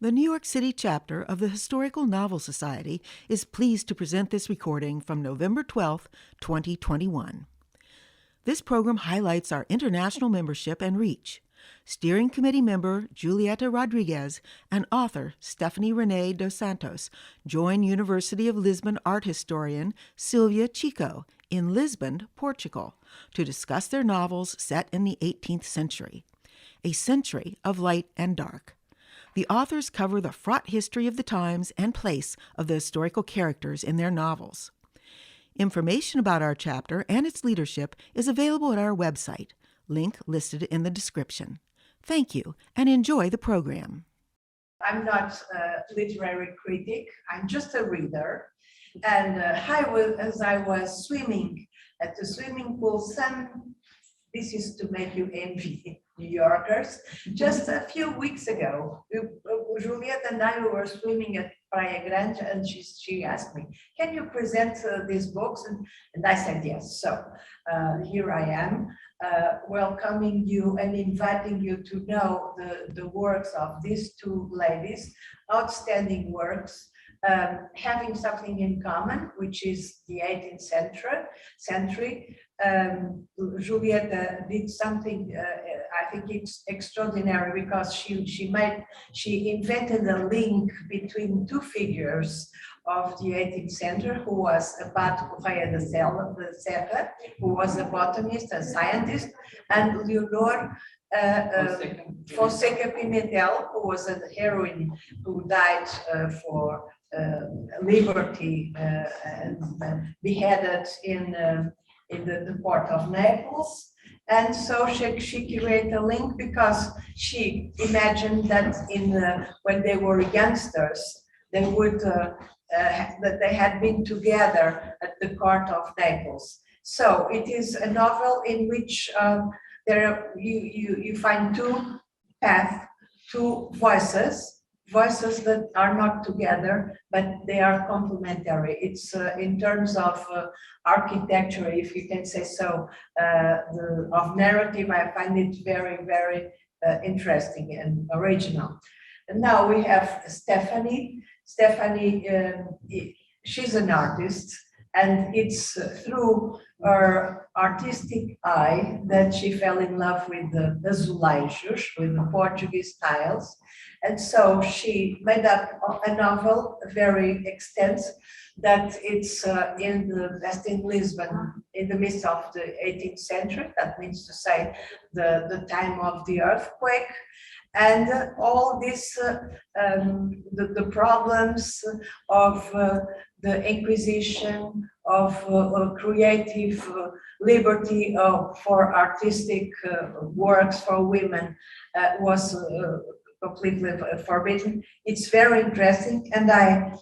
The New York City chapter of the Historical Novel Society is pleased to present this recording from November 12, 2021. This program highlights our international membership and reach. Steering Committee member Julieta Rodriguez and author Stephanie Renee dos Santos join University of Lisbon art historian Silvia Chico in Lisbon, Portugal, to discuss their novels set in the 18th century, a century of light and dark. The authors cover the fraught history of the times and place of the historical characters in their novels. Information about our chapter and its leadership is available at our website, link listed in the description. Thank you, and enjoy the program. I'm not a literary critic, I'm just a reader. And as I was swimming at the swimming pool, this is to make you envy New Yorkers. Just a few weeks ago, Julieta and I were swimming at Praia Grande, and she asked me, can you present these books? And I said yes. So here I am, welcoming you and inviting you to know the works of these two ladies, outstanding works, having something in common, which is the 18th century. Julieta did something, I think it's extraordinary, because she invented a link between two figures of the 18th century, who was Abate Correia da Serra, who was a botanist, a scientist, and Leonor Fonseca Pimentel, who was a heroine who died for liberty and beheaded in the port of Naples. And so she created a link because she imagined that when they were youngsters, they would that they had been together at the court of Naples. So it is a novel in which you find two paths, two voices that are not together, but they are complementary. It's in terms of architecture, if you can say so, of narrative, I find it very, very interesting and original. And now we have Stephanie. Stephanie, she's an artist, and it's through her artistic eye that she fell in love with the azulejos, with the Portuguese tiles. And so she made up a novel, very extensive, that it's in Lisbon, in the midst of the 18th century. That means to say the time of the earthquake. And all this, the problems of the Inquisition, of creative liberty for artistic works for women was completely forbidden. It's very interesting, and I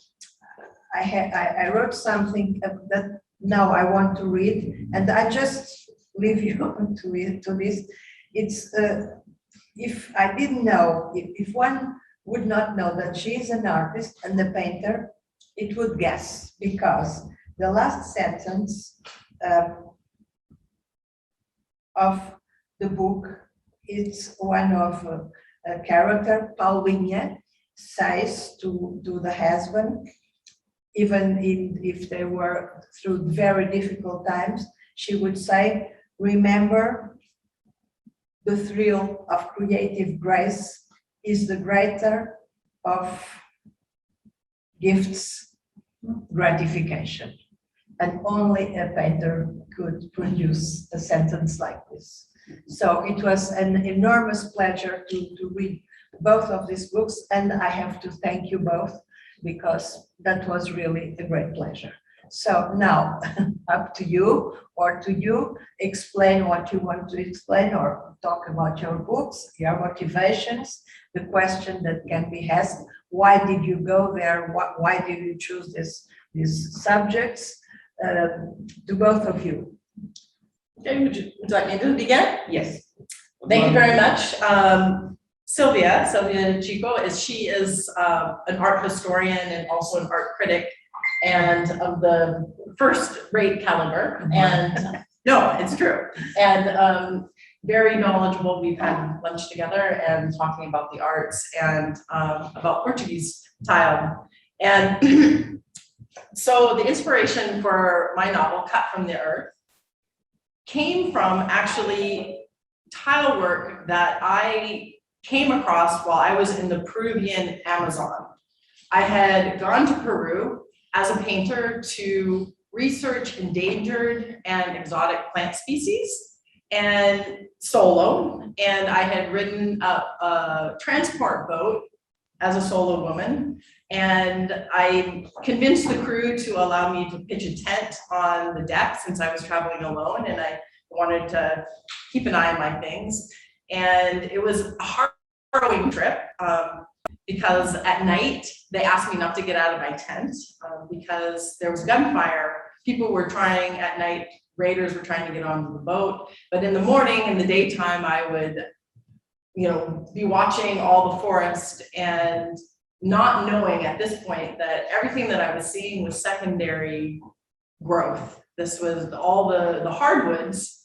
wrote something that now I want to read, and I just leave you to this. It's if I didn't know, if one would not know that she is an artist and a painter, it would guess, because the last sentence of the book, it's one of a character, Paulinha, says to the husband, even if they were through very difficult times, she would say, remember, the thrill of creative grace is the greater of gifts gratification. And only a painter could produce a sentence like this. So it was an enormous pleasure to read both of these books, and I have to thank you both, because that was really a great pleasure. So now, up to you, or to you, explain what you want to explain, or talk about your books, your motivations, the question that can be asked, why did you go there, why did you choose these subjects, to both of you. Okay, would you like me to begin? Yes. Thank you very much. Sylvia Chico she is an art historian and also an art critic, and of the first-rate caliber. And no, it's true. And very knowledgeable. We've had lunch together and talking about the arts and about Portuguese tile. And so the inspiration for my novel, Cut from the Earth, came from actually tile work that I came across while I was in the Peruvian Amazon. I had gone to Peru as a painter to research endangered and exotic plant species and solo, and I had ridden a transport boat as a solo woman, and I convinced the crew to allow me to pitch a tent on the deck since I was traveling alone and I wanted to keep an eye on my things. And it was a harrowing trip because at night they asked me not to get out of my tent because there was gunfire. People were trying at night, raiders were trying to get onto the boat, but in the morning, in the daytime, I would be watching all the forest and not knowing at this point that everything that I was seeing was secondary growth. This was all the hardwoods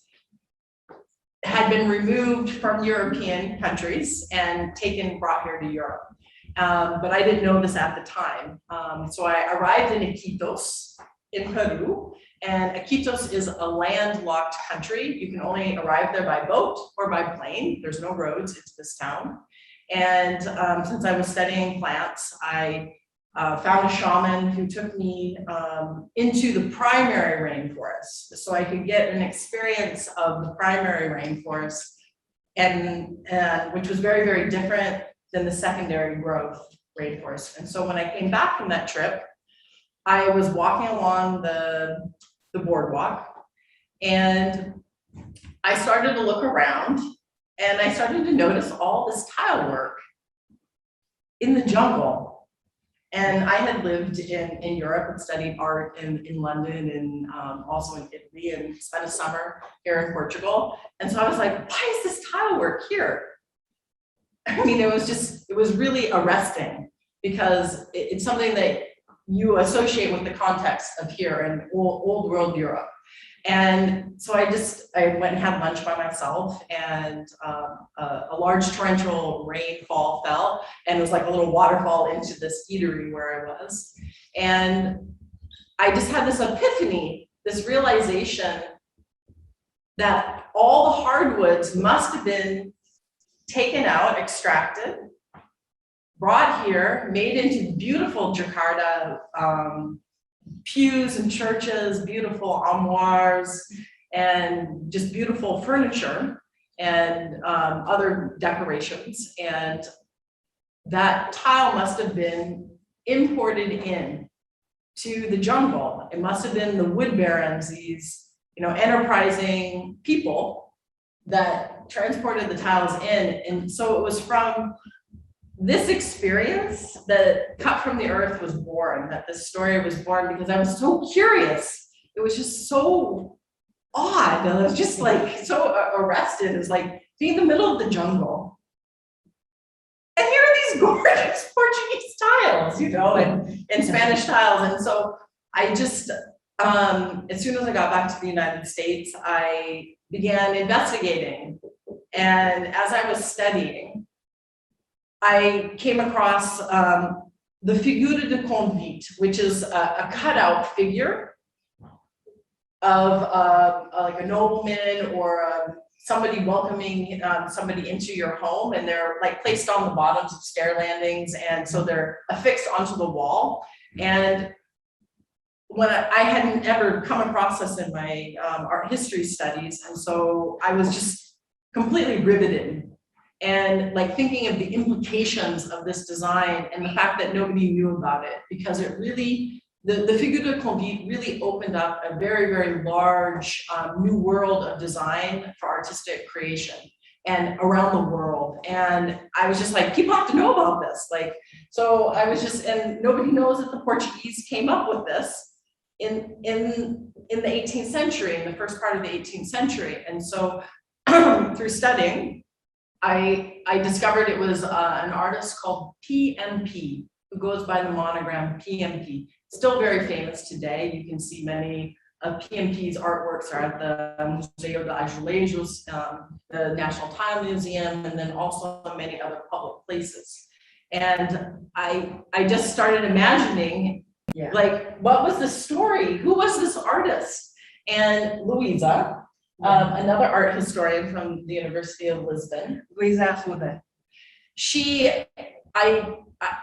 had been removed from European countries and brought here to Europe. But I didn't know this at the time. So I arrived in Iquitos in Peru, and Iquitos is a landlocked country. You can only arrive there by boat or by plane. There's no roads into this town. And since I was studying plants, I found a shaman who took me into the primary rainforest so I could get an experience of the primary rainforest, and which was very, very different than the secondary growth rainforest. And so when I came back from that trip, I was walking along the boardwalk and I started to look around and I started to notice all this tile work in the jungle. And I had lived in Europe and studied art in London and also in Italy and spent a summer here in Portugal. And so I was like, why is this tile work here? I mean, it was really arresting because it's something that you associate with the context of here in old world Europe. And so I went and had lunch by myself, and a large torrential rainfall fell, and it was like a little waterfall into this eatery where I was. And I just had this epiphany, this realization that all the hardwoods must have been taken out, extracted, brought here, made into beautiful Jakarta pews and churches, beautiful armoires, and just beautiful furniture and other decorations. And that tile must have been imported in to the jungle. It must have been the wood barons, these enterprising people that transported the tiles in. And so it was from this experience that Cut from the Earth was born, that this story was born, because I was so curious. It was just so odd. I was just like so arrested. It was like being in the middle of the jungle. And here are these gorgeous Portuguese tiles, and Spanish tiles. And so I just, as soon as I got back to the United States, I began investigating. And as I was studying, I came across the figura de convite, which is a cutout figure of like a nobleman or somebody welcoming somebody into your home, and they're like placed on the bottoms of stair landings, and so they're affixed onto the wall. And when I hadn't ever come across this in my art history studies, and so I was just completely riveted. And like thinking of the implications of this design and the fact that nobody knew about it, because it really, the figure de convite really opened up a very, very large new world of design for artistic creation and around the world. And I was just like, people have to know about this. Like, so I was just, and nobody knows that the Portuguese came up with this in the 18th century, in the first part of the 18th century. And so through studying, I discovered it was an artist called PMP, who goes by the monogram PMP. Still very famous today. You can see many of PMP's artworks are at the Museu de Azulejos, the National Tile Museum, and then also many other public places. And I just started imagining, Yeah. like, what was the story? Who was this artist? And Luisa, another art historian from the University of Lisbon, Luisa Arruda.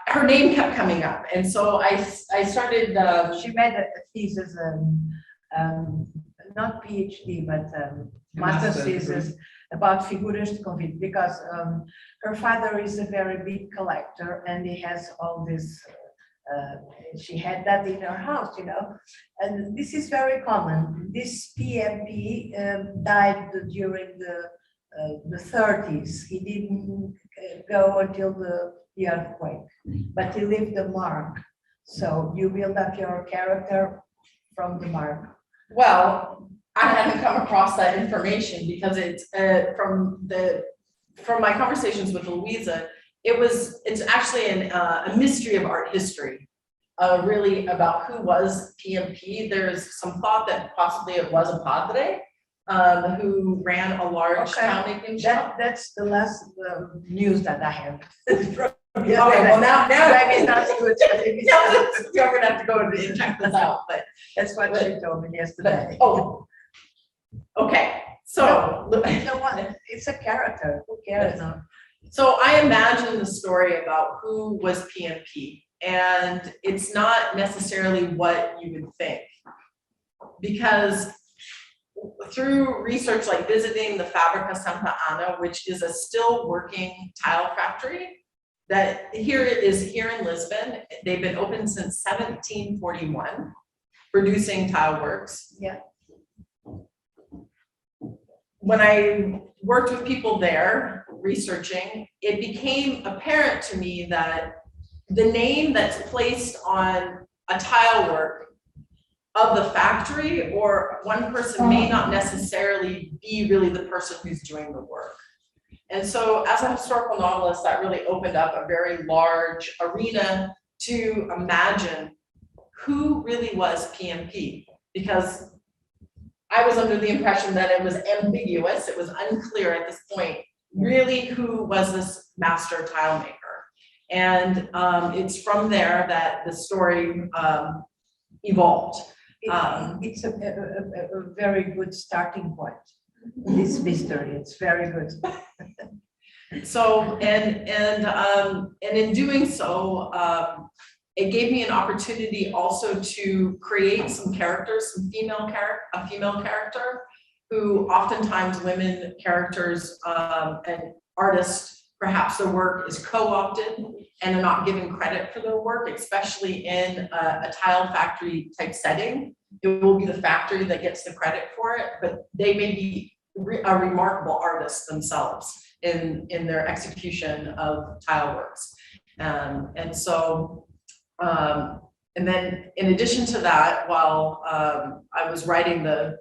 her name kept coming up, and so I started. She made a thesis, not PhD, but master's thesis about figuras de convite, because her father is a very big collector, and he has all this. She had that in her house, you know, and this is very common. This PMP died during the 30s. He didn't go until the earthquake, but he left the mark. So you build up your character from the mark. Well, I hadn't come across that information because it's from my conversations with Louisa. It's actually a mystery of art history, really about who was PMP. There's some thought that possibly it was a padre who ran a large tile making shop. That's the last news that I have. Okay, well now maybe not good. You're gonna have to go and check this out, but That's what she told me yesterday. Okay, so It's a character. Who cares? So I imagine the story about who was PMP, and it's not necessarily what you would think, because through research like visiting the Fábrica Santa Ana, which is a still working tile factory, that here in Lisbon. They've been open since 1741, producing tile works. Yeah. When I worked with people there researching, it became apparent to me that the name that's placed on a tile work of the factory or one person may not necessarily be really the person who's doing the work. And so as a historical novelist, that really opened up a very large arena to imagine who really was PMP, because I was under the impression that it was ambiguous, it was unclear at this point, really who was this master tile maker. And it's from there that the story evolved. It's a very good starting point. This mystery, it's very good. So, and in doing so, it gave me an opportunity also to create some characters, a female character, who oftentimes women characters and artists, perhaps their work is co-opted and are not given credit for their work, especially in a tile factory type setting. It will be the factory that gets the credit for it, but they may be a remarkable artist themselves in their execution of tile works. And so, and then in addition to that, while I was writing the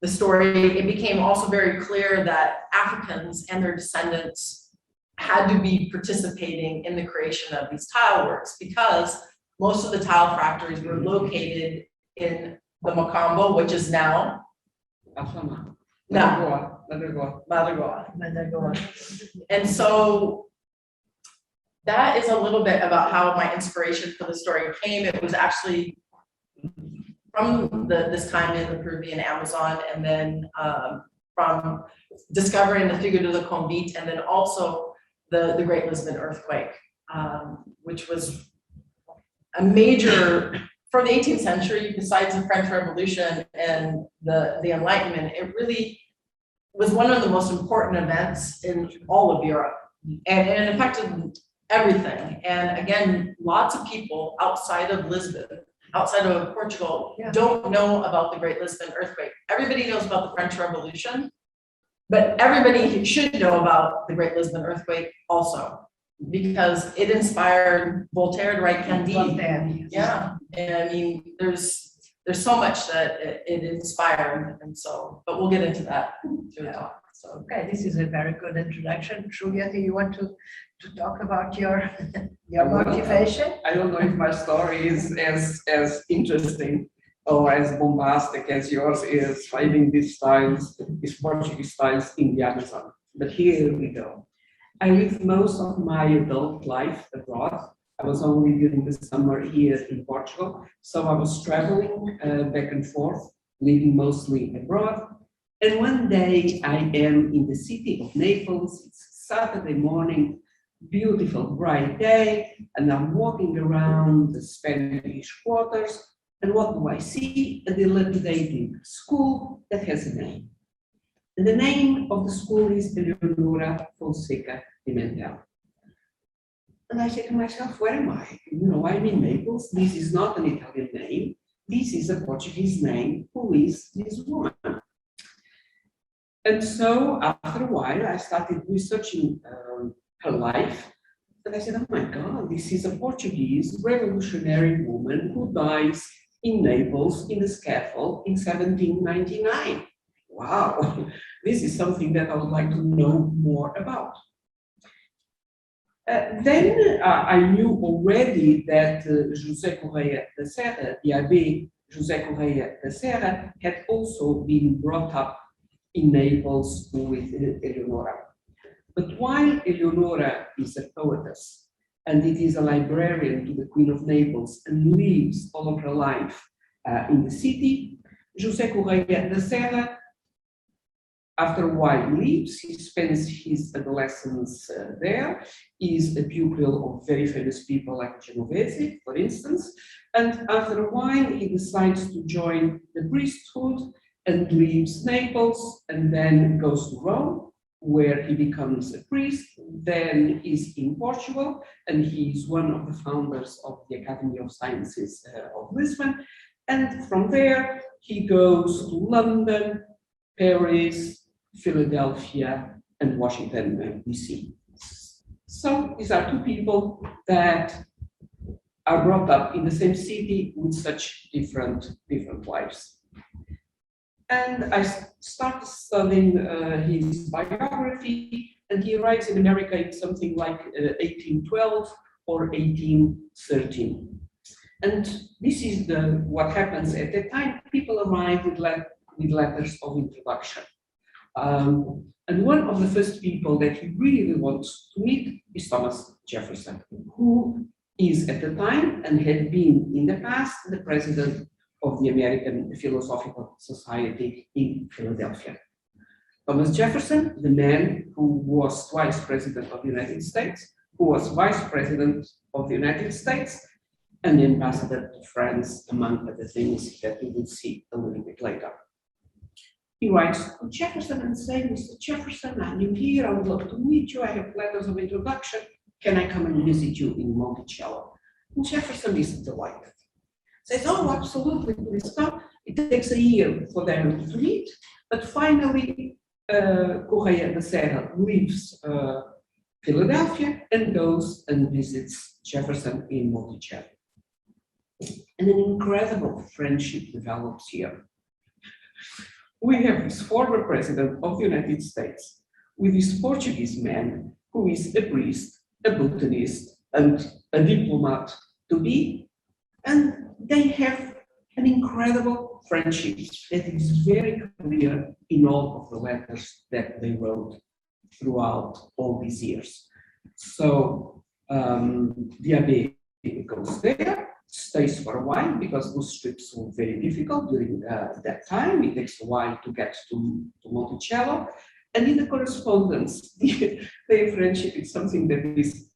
story, it became also very clear that Africans and their descendants had to be participating in the creation of these tile works, because most of the tile factories were located in the Macambo, which is now Madegoa. And so that is a little bit about how my inspiration for the story came. It was actually from this time in the Peruvian Amazon, and then from discovering the Figura de Convite, and then also the Great Lisbon earthquake, which was a major, for the 18th century, besides the French Revolution and the Enlightenment, it really was one of the most important events in all of Europe, and it affected everything. And again, lots of people outside of Lisbon, outside of Portugal, don't know about the Great Lisbon earthquake. Everybody knows about the French Revolution, but everybody should know about the Great Lisbon earthquake also, because it inspired Voltaire to write Candide. Yeah, and I mean, there's so much that it inspired, and so, but we'll get into that through the talk. So, okay, this is a very good introduction. Julia, do you want to talk about your motivation? I don't know if my story is as interesting or as bombastic as yours is, finding these styles, these Portuguese styles in the Amazon. But here we go. I lived most of my adult life abroad. I was only during the summer here in Portugal, so I was traveling back and forth, living mostly abroad. And one day I am in the city of Naples. It's Saturday morning, beautiful bright day, and I'm walking around the Spanish quarters. And what do I see? A dilapidated school that has a name. And the name of the school is Eleonora Fonseca Pimentel. And I say to myself, where am I? You know, I'm in Naples. This is not an Italian name. This is a Portuguese name. Who is this woman? And so after a while, I started researching her life. And I said, oh my God, this is a Portuguese revolutionary woman who dies in Naples in the scaffold in 1799. Wow, this is something that I would like to know more about. Then I knew already that José Correia da Serra, the Abbé José Correia da Serra, had also been brought up in Naples with Eleonora. But while Eleonora is a poetess, and it is a librarian to the Queen of Naples and lives all of her life in the city, José Correia da Serra, after a while leaves, he spends his adolescence there, is a pupil of very famous people like Genovese, for instance, and after a while he decides to join the priesthood and leaves Naples and then goes to Rome, where he becomes a priest, then is in Portugal, and he is one of the founders of the Academy of Sciences of Lisbon, and from there he goes to London, Paris, Philadelphia, and Washington, D.C. So these are two people that are brought up in the same city with such different lives. And I started studying his biography, and he arrives in America in something like 1812 or 1813. And this is what happens at that time. People arrive with letters of introduction. And one of the first people that he really wants to meet is Thomas Jefferson, who is at the time and had been in the past the president of the American Philosophical Society in Philadelphia. Thomas Jefferson, the man who was twice president of the United States, who was vice president of the United States, and ambassador to France, among other things that we will see a little bit later. He writes to Jefferson and says, Mr. Jefferson, I'm new here, I would love to meet you, I have letters of introduction, can I come and visit you in Monticello? And Jefferson is delighted. Says, oh, absolutely, please come. It takes a year for them to meet, but finally, Correia da Serra leaves Philadelphia and goes and visits Jefferson in Monticello. And an incredible friendship develops here. We have this former president of the United States with this Portuguese man who is a priest, a botanist, and a diplomat to be, and they have an incredible friendship that is very clear in all of the letters that they wrote throughout all these years. So the Abbé goes there, stays for a while because those trips were very difficult during that time. It takes a while to get to Monticello. And in the correspondence, their friendship is something that is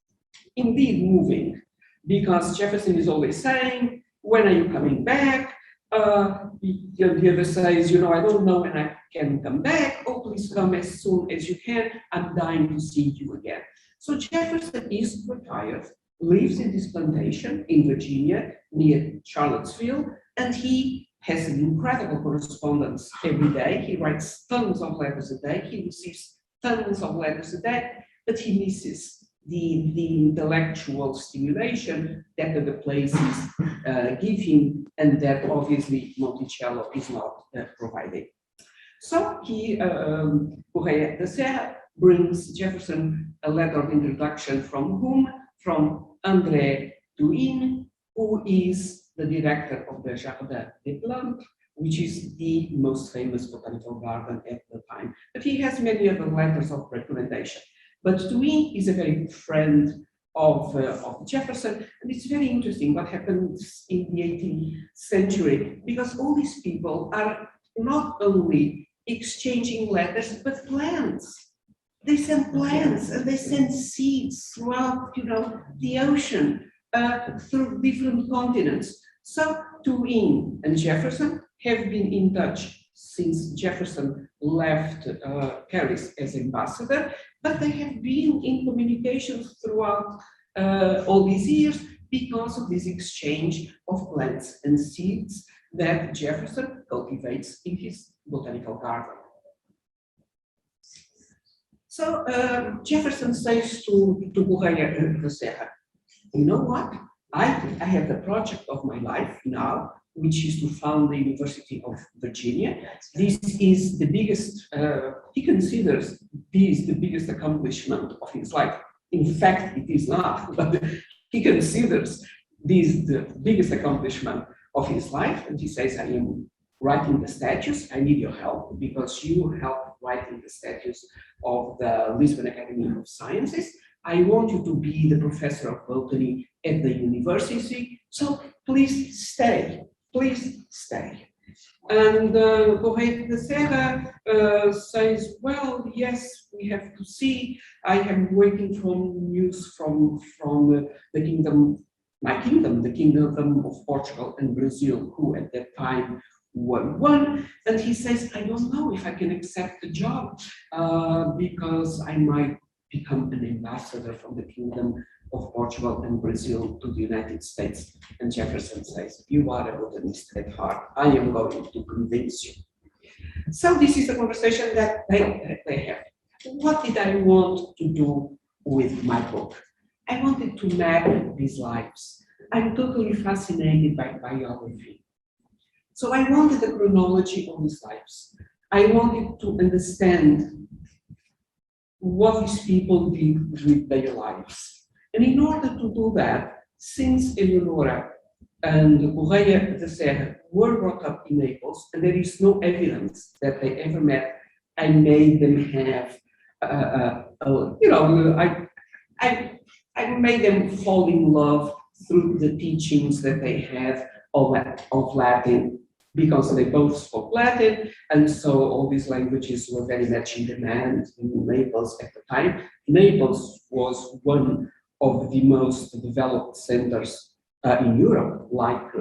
indeed moving, because Jefferson is always saying, when are you coming back? The other says, you know, I don't know when I can come back. Oh, please come as soon as you can. I'm dying to see you again. So Jefferson is retired, lives in this plantation in Virginia near Charlottesville, and he has an incredible correspondence every day. He writes tons of letters a day. He receives tons of letters a day, but he misses the intellectual stimulation that other places give him, and that obviously Monticello is not providing. So he, Correia da Serra, brings Jefferson a letter of introduction from whom? From André Duin, who is the director of the Jardin des Plantes, which is the most famous botanical garden at the time. But he has many other letters of recommendation. But Dewey is a very good friend of Jefferson, and it's very interesting what happens in the 18th century, because all these people are not only exchanging letters, but plants. They send plants and they send seeds throughout, the ocean, through different continents. So Dewey and Jefferson have been in touch since Jefferson left Paris as ambassador, but they have been in communication throughout all these years because of this exchange of plants and seeds that Jefferson cultivates in his botanical garden. So Jefferson says to Correia da Serra, you know what? I have the project of my life now, which is to found the University of Virginia. This is the biggest, he considers this the biggest accomplishment of his life. In fact, it is not, but he considers this the biggest accomplishment of his life. And he says, I am writing the statutes. I need your help because you helped writing the statutes of the Lisbon Academy of Sciences. I want you to be the professor of botany at the university. So please stay. Please stay. And Correia da Serra says, well, yes, we have to see. I am waiting for news from the kingdom, my kingdom, the kingdom of Portugal and Brazil, who at that time won. And he says, I don't know if I can accept the job because I might become an ambassador from the kingdom of Portugal and Brazil to the United States. And Jefferson says, you are a botanist at heart. I am going to convince you. So this is the conversation that they have. What did I want to do with my book? I wanted to map these lives. I'm totally fascinated by biography. So I wanted a chronology of these lives. I wanted to understand what these people did with their lives. And in order to do that, since Eleonora and Correia da Serra were brought up in Naples, and there is no evidence that they ever met, I made them have, I made them fall in love through the teachings that they had of Latin, because they both spoke Latin, and so all these languages were very much in demand in Naples at the time. Naples was one of the most developed centers in Europe, like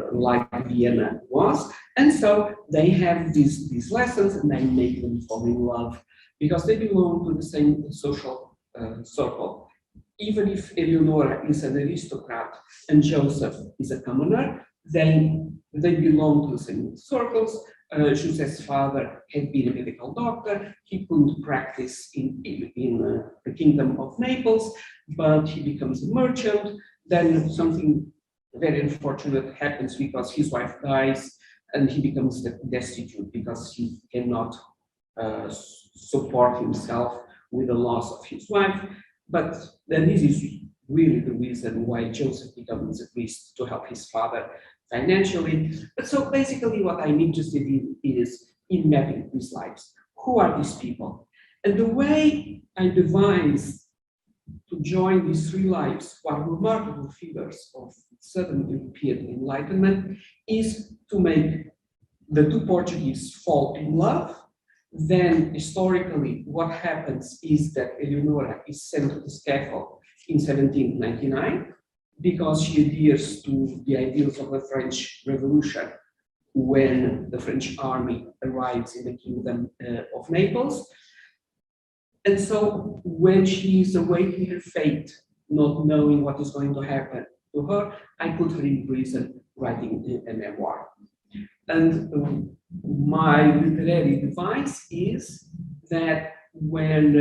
Vienna was, and so they have these lessons, and they make them fall in love because they belong to the same social circle. Even if Eleonora is an aristocrat and Joseph is a commoner, they belong to the same circles. Jose's father had been a medical doctor. He couldn't practice in the kingdom of Naples, but he becomes a merchant. Then something very unfortunate happens because his wife dies and he becomes destitute because he cannot support himself with the loss of his wife. But then this is really the reason why Joseph becomes a priest, to help his father financially. But so basically what I'm interested in is in mapping these lives. Who are these people? And the way I devised to join these three lives, who are remarkable figures of Southern European Enlightenment, is to make the two Portuguese fall in love. Then historically, what happens is that Eleonora is sent to the scaffold in 1799 because she adheres to the ideals of the French Revolution when the French army arrives in the kingdom of Naples. And so when she is awaiting her fate, not knowing what is going to happen to her, I put her in prison writing a memoir. And my literary device is that when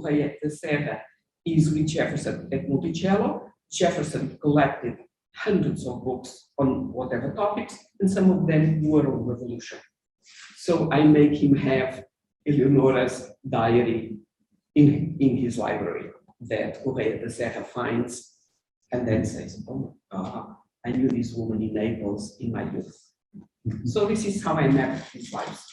Correia da Serra is with Jefferson at Monticello, Jefferson collected hundreds of books on whatever topics, and some of them were on revolution. So I make him have Eleonora's diary in his library that Correia da Serra finds, and then says, oh my God, I knew this woman in Naples in my youth. So this is how I met his wife.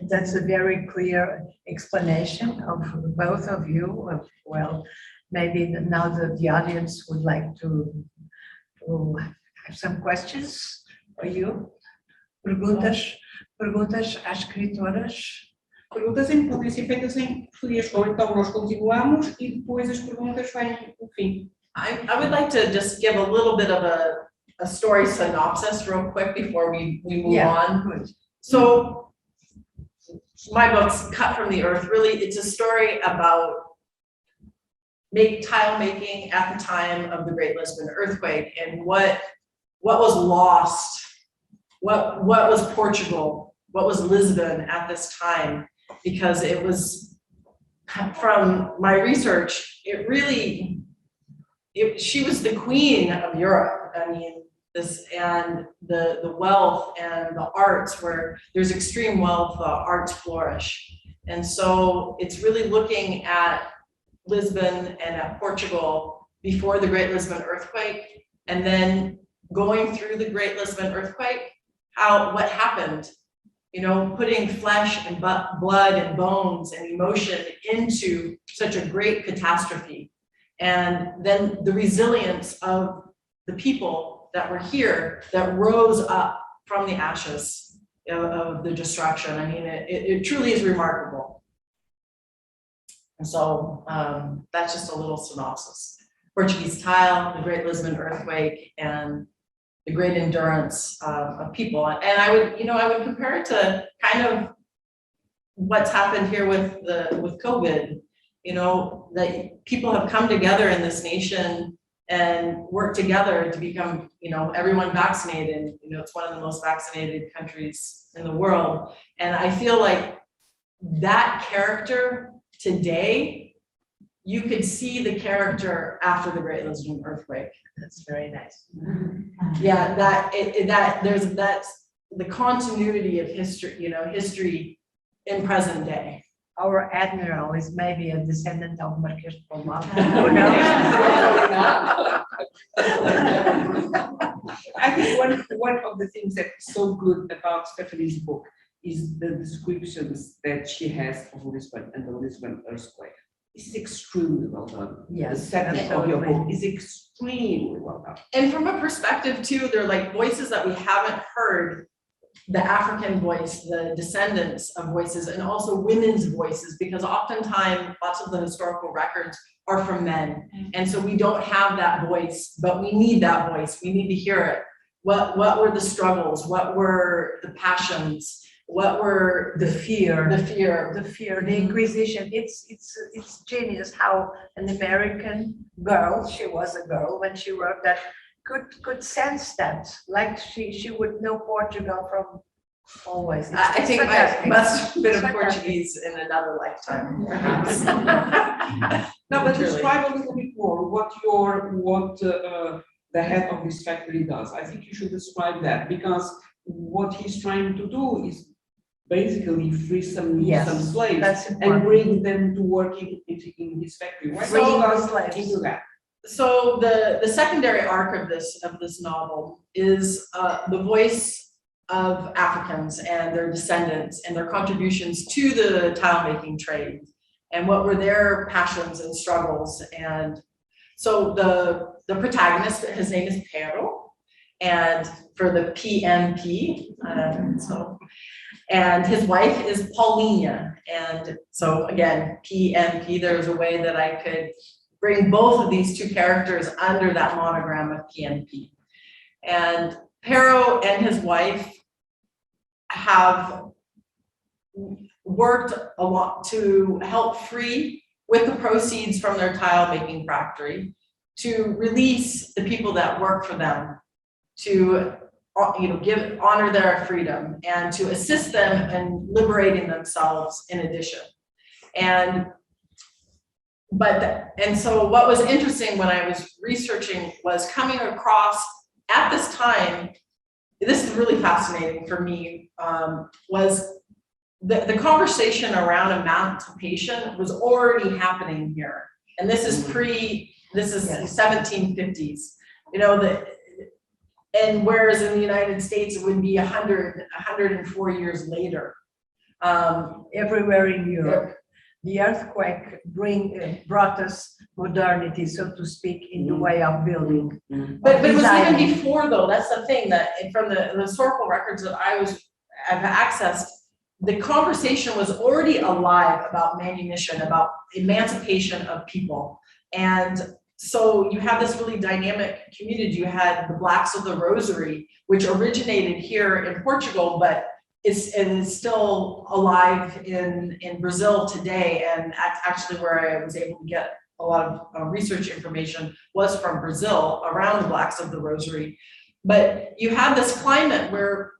That's a very clear explanation of both of you. Well, maybe now the audience would like to have some questions for you. Perguntas às escritoras. Perguntas podem ser feitas em português, ou então nós continuamos e depois as perguntas vêm no fim. I would like to just give a little bit of a story synopsis real quick before we move on. Good. So my book's Cut from the Earth. Really, it's a story about tile making at the time of the Great Lisbon earthquake and what was lost, what was Portugal, what was Lisbon at this time, because it was, from my research, she was the queen of Europe. I mean, and the wealth and the arts, where there's extreme wealth, arts flourish. And so it's really looking at Lisbon and at Portugal before the Great Lisbon earthquake, and then going through the Great Lisbon earthquake, what happened, putting flesh and blood and bones and emotion into such a great catastrophe. And then the resilience of the people that were here that rose up from the ashes of the destruction. I mean, it truly is remarkable. And so that's just a little synopsis. Portuguese tile, the Great Lisbon earthquake, and the great endurance of people. And I would compare it to kind of what's happened here with COVID. That people have come together in this nation and worked together to become, everyone vaccinated. It's one of the most vaccinated countries in the world. And I feel like that character today, you could see the character after the Great Lisbon earthquake. That's very nice. Yeah, that's the continuity of history, history in present day. Our admiral is maybe a descendant of Marquês de Pombal. Who knows? I think one of the things that is so good about Stephanie's book is the descriptions that she has of Lisbon and the Lisbon earthquake. This is extremely well done. Yes, the setting of your book is extremely well done. And from a perspective too, they're like voices that we haven't heard. The African voice, the descendants of voices, and also women's voices, because oftentimes lots of the historical records are from men. And so we don't have that voice, but we need that voice. We need to hear it. What were the struggles? What were the passions? What were the fear, the Inquisition? It's genius how an American girl, she was a girl when she wrote that, could sense that, like she would know Portugal from always. I think I must have been a Portuguese in another lifetime, perhaps. No, but describe a little bit more what the head of this factory does. I think you should describe that, because what he's trying to do is basically free some slaves and bring them to work in his factory. Why don't you go into that? So the secondary arc of this novel is the voice of Africans and their descendants and their contributions to the tile making trade, and what were their passions and struggles. And so the protagonist, his name is Pero, and for the PMP, and his wife is Paulina. And so again, PMP, there's a way that I could bring both of these two characters under that monogram of PMP. And Pero and his wife have worked a lot to help free, with the proceeds from their tile making factory, to release the people that work for them, to honor their freedom, and to assist them in liberating themselves in addition. And so what was interesting when I was researching was coming across at this time, this is really fascinating for me, was the conversation around emancipation was already happening here. And this is 1750s. And whereas in the United States, it would be 104 years later. Everywhere in Europe, the earthquake brought us modernity, so to speak, in the way of building. But it was even Designing. before though, that's the thing, that from the historical records that I've accessed, the conversation was already alive about manumission, about emancipation of people. And so you have this really dynamic community. You had the Blacks of the Rosary, which originated here in Portugal, but is still alive in Brazil today. And actually where I was able to get a lot of research information was from Brazil around the Blacks of the Rosary. But you have this climate where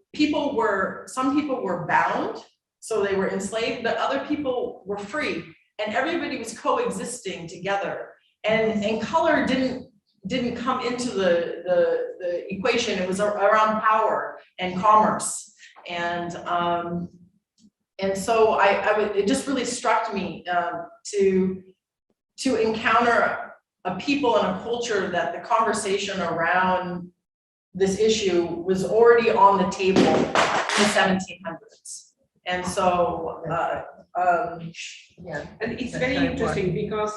some people were bound, so they were enslaved, but other people were free, and everybody was coexisting together. And color didn't come into the equation. It was around power and commerce. And so it just really struck me to encounter a people and a culture that the conversation around this issue was already on the table in the 1700s. And so, Yeah. And it's very interesting because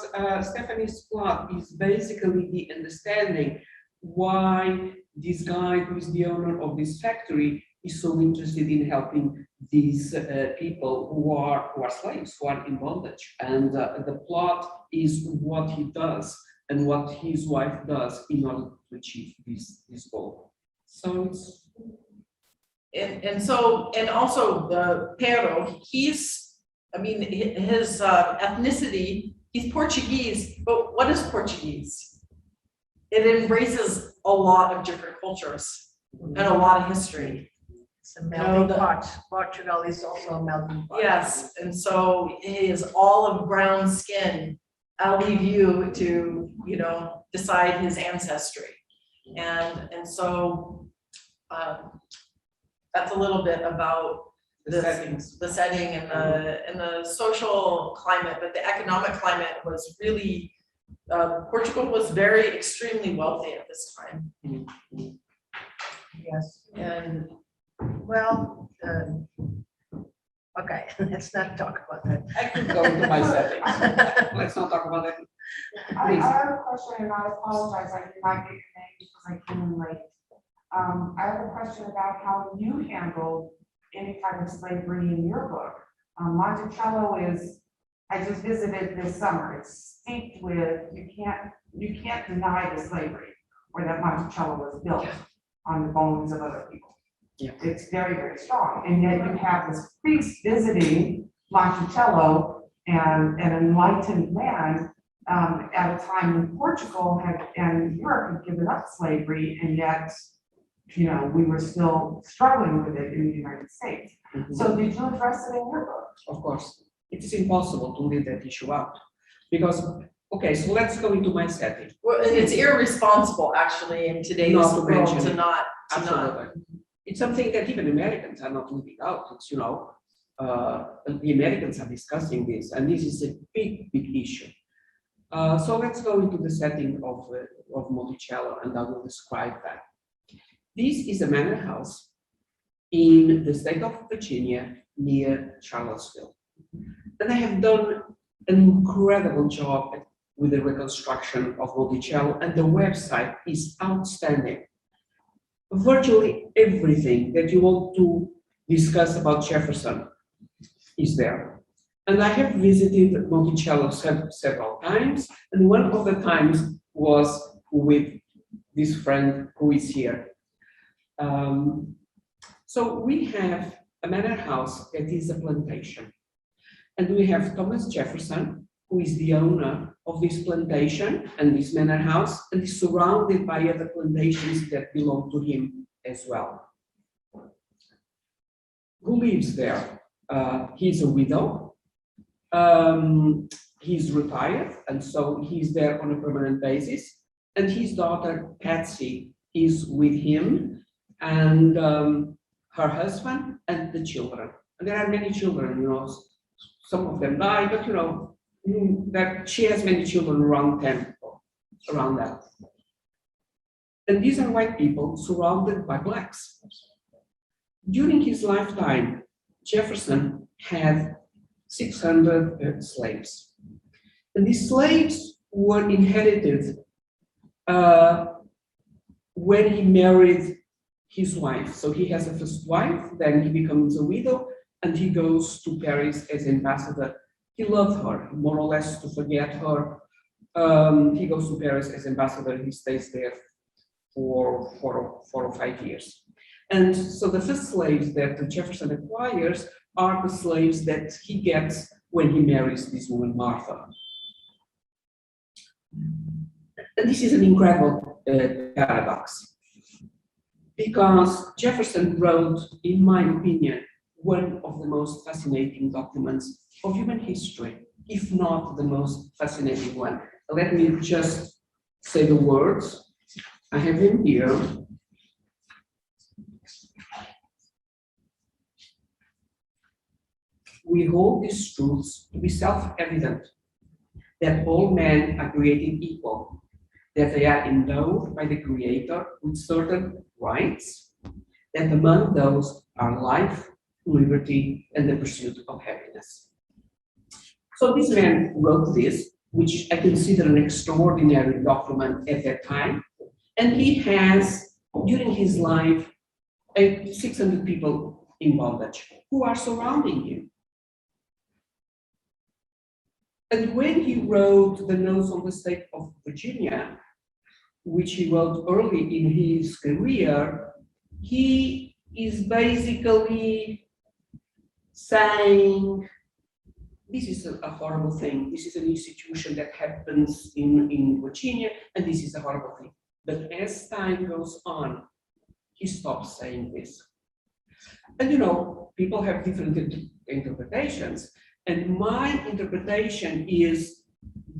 Stephanie's plot is basically the understanding why this guy who is the owner of this factory is so interested in helping these people who are slaves, who are in bondage. And the plot is what he does and what his wife does in order to achieve this goal. So it's and also the Pero, his ethnicity, he's Portuguese, but what is Portuguese? It embraces a lot of different cultures and a lot of history. It's a melting pot. Portugal is also a melting pot. Yes, and so his olive brown skin, I'll leave you to, decide his ancestry. And so that's a little bit about the setting and the social climate, but the economic climate was really, Portugal was extremely wealthy at this time. Yes. And Well, okay, let's not talk about that. I could go into my settings. Let's not talk about that. I have a question, and I apologize, I did not get your name because I came in late. I have a question about how you handled any kind of slavery in your book. Monticello is, I just visited this summer, it's steeped with, you can't deny the slavery or that Monticello was built on the bones of other people. Yeah. It's very, very strong. And yet you have this priest visiting Monticello and an enlightened man at a time when Portugal and Europe had given up slavery, and yet, we were still struggling with it in the United States. Mhm. So did you address it in your book? Of course, it is impossible to leave that issue out because, okay, so let's go into my setting. well, and it's irresponsible actually in today's Not to world mention to it. not. Absolutely. It's something that even Americans are not leaving out. It's, the Americans are discussing this, and this is a big, big issue. So let's go into the setting of Monticello, and I will describe that. This is a manor house in the state of Virginia near Charlottesville. And they have done an incredible job with the reconstruction of Monticello, and the website is outstanding. Virtually everything that you want to discuss about Jefferson is there. And I have visited Monticello several times, and one of the times was with this friend who is here. So we have a manor house that is a plantation. And we have Thomas Jefferson, who is the owner of this plantation and this manor house, and is surrounded by other plantations that belong to him as well. Who lives there? He's a widow. He's retired, and so he's there on a permanent basis. And his daughter, Patsy, is with him, and her husband and the children. And there are many children, some of them die, but that she has many children, around 10 people, around that. And these are white people surrounded by blacks. During his lifetime, Jefferson had 600 slaves. And these slaves were inherited when he married his wife. So he has a first wife, then he becomes a widow, and he goes to Paris as ambassador. He loved her, more or less to forget her. He goes to Paris as ambassador, he stays there for 4 or 5 years. And so the first slaves that Jefferson acquires are the slaves that he gets when he marries this woman, Martha. And this is an incredible paradox, because Jefferson wrote, in my opinion, one of the most fascinating documents of human history, if not the most fascinating one. Let me just say the words. I have him here. We hold these truths to be self-evident, that all men are created equal, that they are endowed by the Creator with certain rights, that among those are life, liberty, and the pursuit of happiness. So this man wrote this, which I consider an extraordinary document at that time, and he has, during his life, 600 people in bondage who are surrounding him. And when he wrote the Notes on the State of Virginia, which he wrote early in his career, he is basically saying, this is a horrible thing. This is an institution that happens in Virginia, and this is a horrible thing. But as time goes on, he stops saying this. And you know, people have different interpretations. And my interpretation is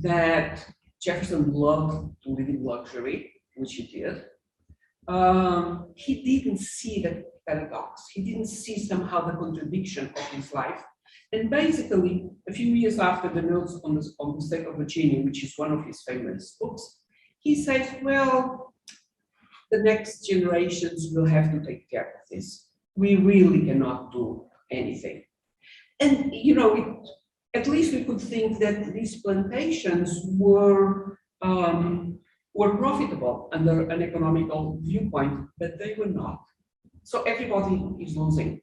that Jefferson loved to live in luxury, which he did. He didn't see the paradox. He didn't see somehow the contradiction of his life. And basically, a few years after the Notes on the State of Virginia, which is one of his famous books, he says, well, the next generations will have to take care of this. We really cannot do anything. And, you know, at least we could think that these plantations were profitable under an economical viewpoint, but they were not. So everybody is losing.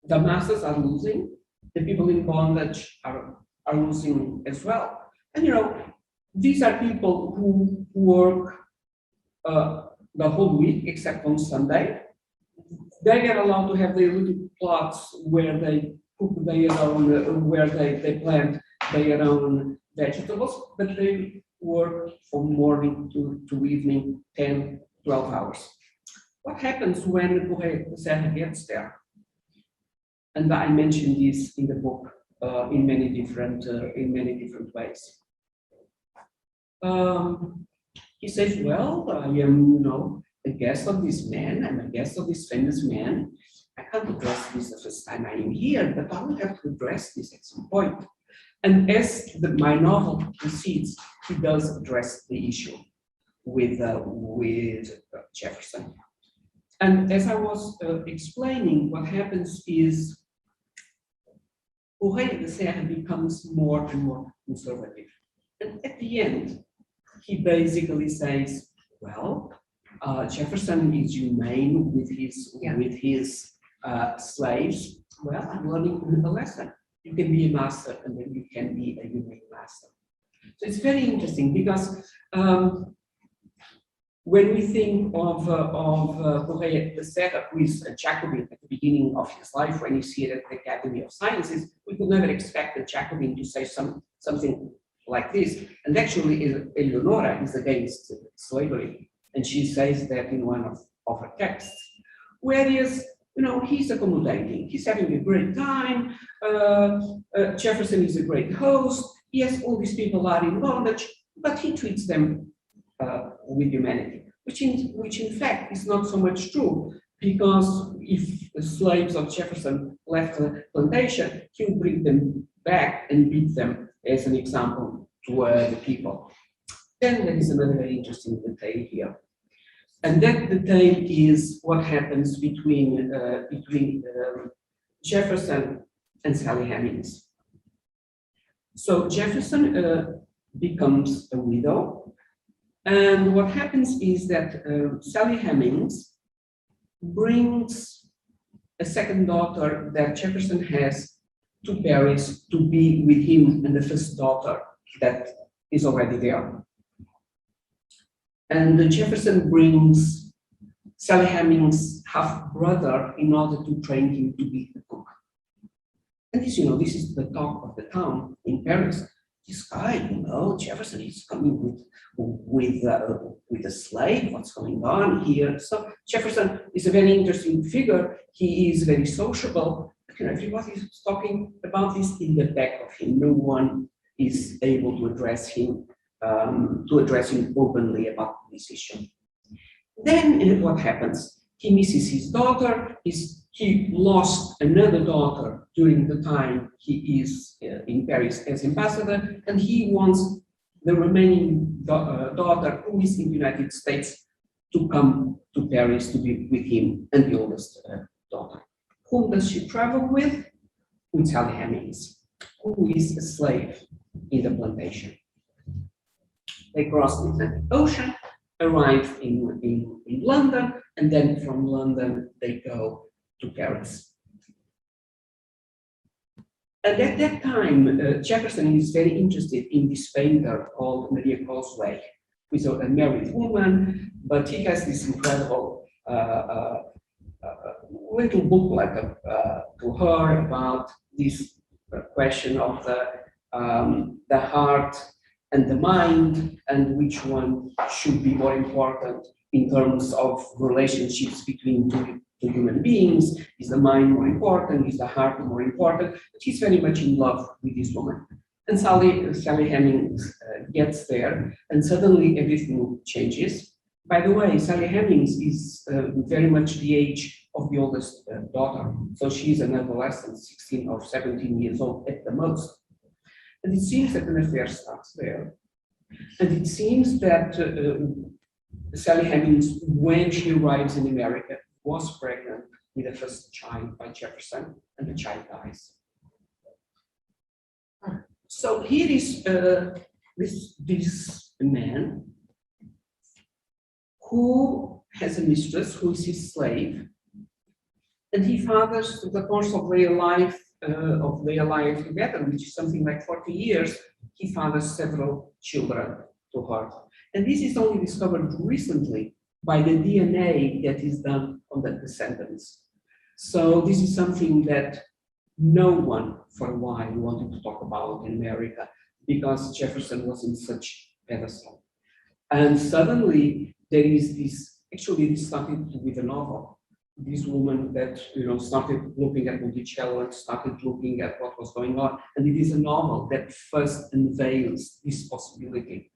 The masses are losing. The people in bondage are losing as well. And, you know, these are people who work the whole week except on Sunday. They are allowed to have their little plots where they cook their own, where they plant their own vegetables, but they work from morning to evening, 10, 12 hours. What happens when Correia da Serra gets there? And I mentioned this in the book in many different ways. He says, well, I am, you know, a guest of this man. I'm a guest of this famous man. I can't address this the first time I am here, but I will have to address this at some point. And as my novel proceeds, he does address the issue with Jefferson. And as I was explaining, what happens is Correia da Serra becomes more and more conservative. And at the end, he basically says, well, Jefferson is humane with his slaves. Well, I'm learning a lesson. You can be a master, and then you can be a humane master. So it's very interesting because when we think of Correia da Serra, who is a Jacobin at the beginning of his life, when you see it at the Academy of Sciences, we could never expect a Jacobin to say something like this. And actually, Eleonora is against slavery, and she says that in one of her texts. Whereas, you know, he's accommodating, he's having a great time, Jefferson is a great host, yes, all these people are in bondage, but he treats them with humanity, which in fact is not so much true, because if the slaves of Jefferson left the plantation, he would bring them back and beat them as an example to the people. Then there is another very interesting detail here. And that detail is what happens between Jefferson and Sally Hemings. So Jefferson becomes a widow, and what happens is that Sally Hemings brings a second daughter that Jefferson has to Paris to be with him and the first daughter that is already there. And Jefferson brings Sally Hemings' half-brother in order to train him to be a cook. And this, this is the talk of the town in Paris. This guy, Jefferson is coming with a slave. What's going on here? So Jefferson is a very interesting figure. He is very sociable. Everybody is talking about this in the back of him. No one is able to address him openly about this issue. Then what happens? He misses his daughter. He lost another daughter during the time he is in Paris as ambassador, and he wants the remaining daughter, who is in the United States, to come to Paris to be with him and the oldest daughter. Whom does she travel with? With Sally Hemings, who is a slave in the plantation. They cross the Atlantic Ocean, arrive in London, and then from London they go to Paris. And at that time, Jefferson is very interested in this painter called Maria Causeway, who is a married woman, but he has this incredible little booklet to her about this question of the heart and the mind, and which one should be more important in terms of relationships between two human beings. Is the mind more important? Is the heart more important? But he's very much in love with this woman. And Sally Hemings gets there, and suddenly everything changes. By the way, Sally Hemings is very much the age of the oldest daughter. So she's an adolescent, 16 or 17 years old at the most. And it seems that an affair starts there. And it seems that Sally Hemings, when she arrives in America, was pregnant with the first child by Jefferson, and the child dies. So here is this man who has a mistress who is his slave, and he fathers, through the course of their life together, which is something like 40 years, he fathers several children to her. And this is only discovered recently by the DNA that is done on the descendants. So this is something that no one for a while wanted to talk about in America, because Jefferson was in such pedestal. And suddenly there is this, actually this started with a novel. This woman that started looking at Monticello and started looking at what was going on, and it is a novel that first unveils this possibility.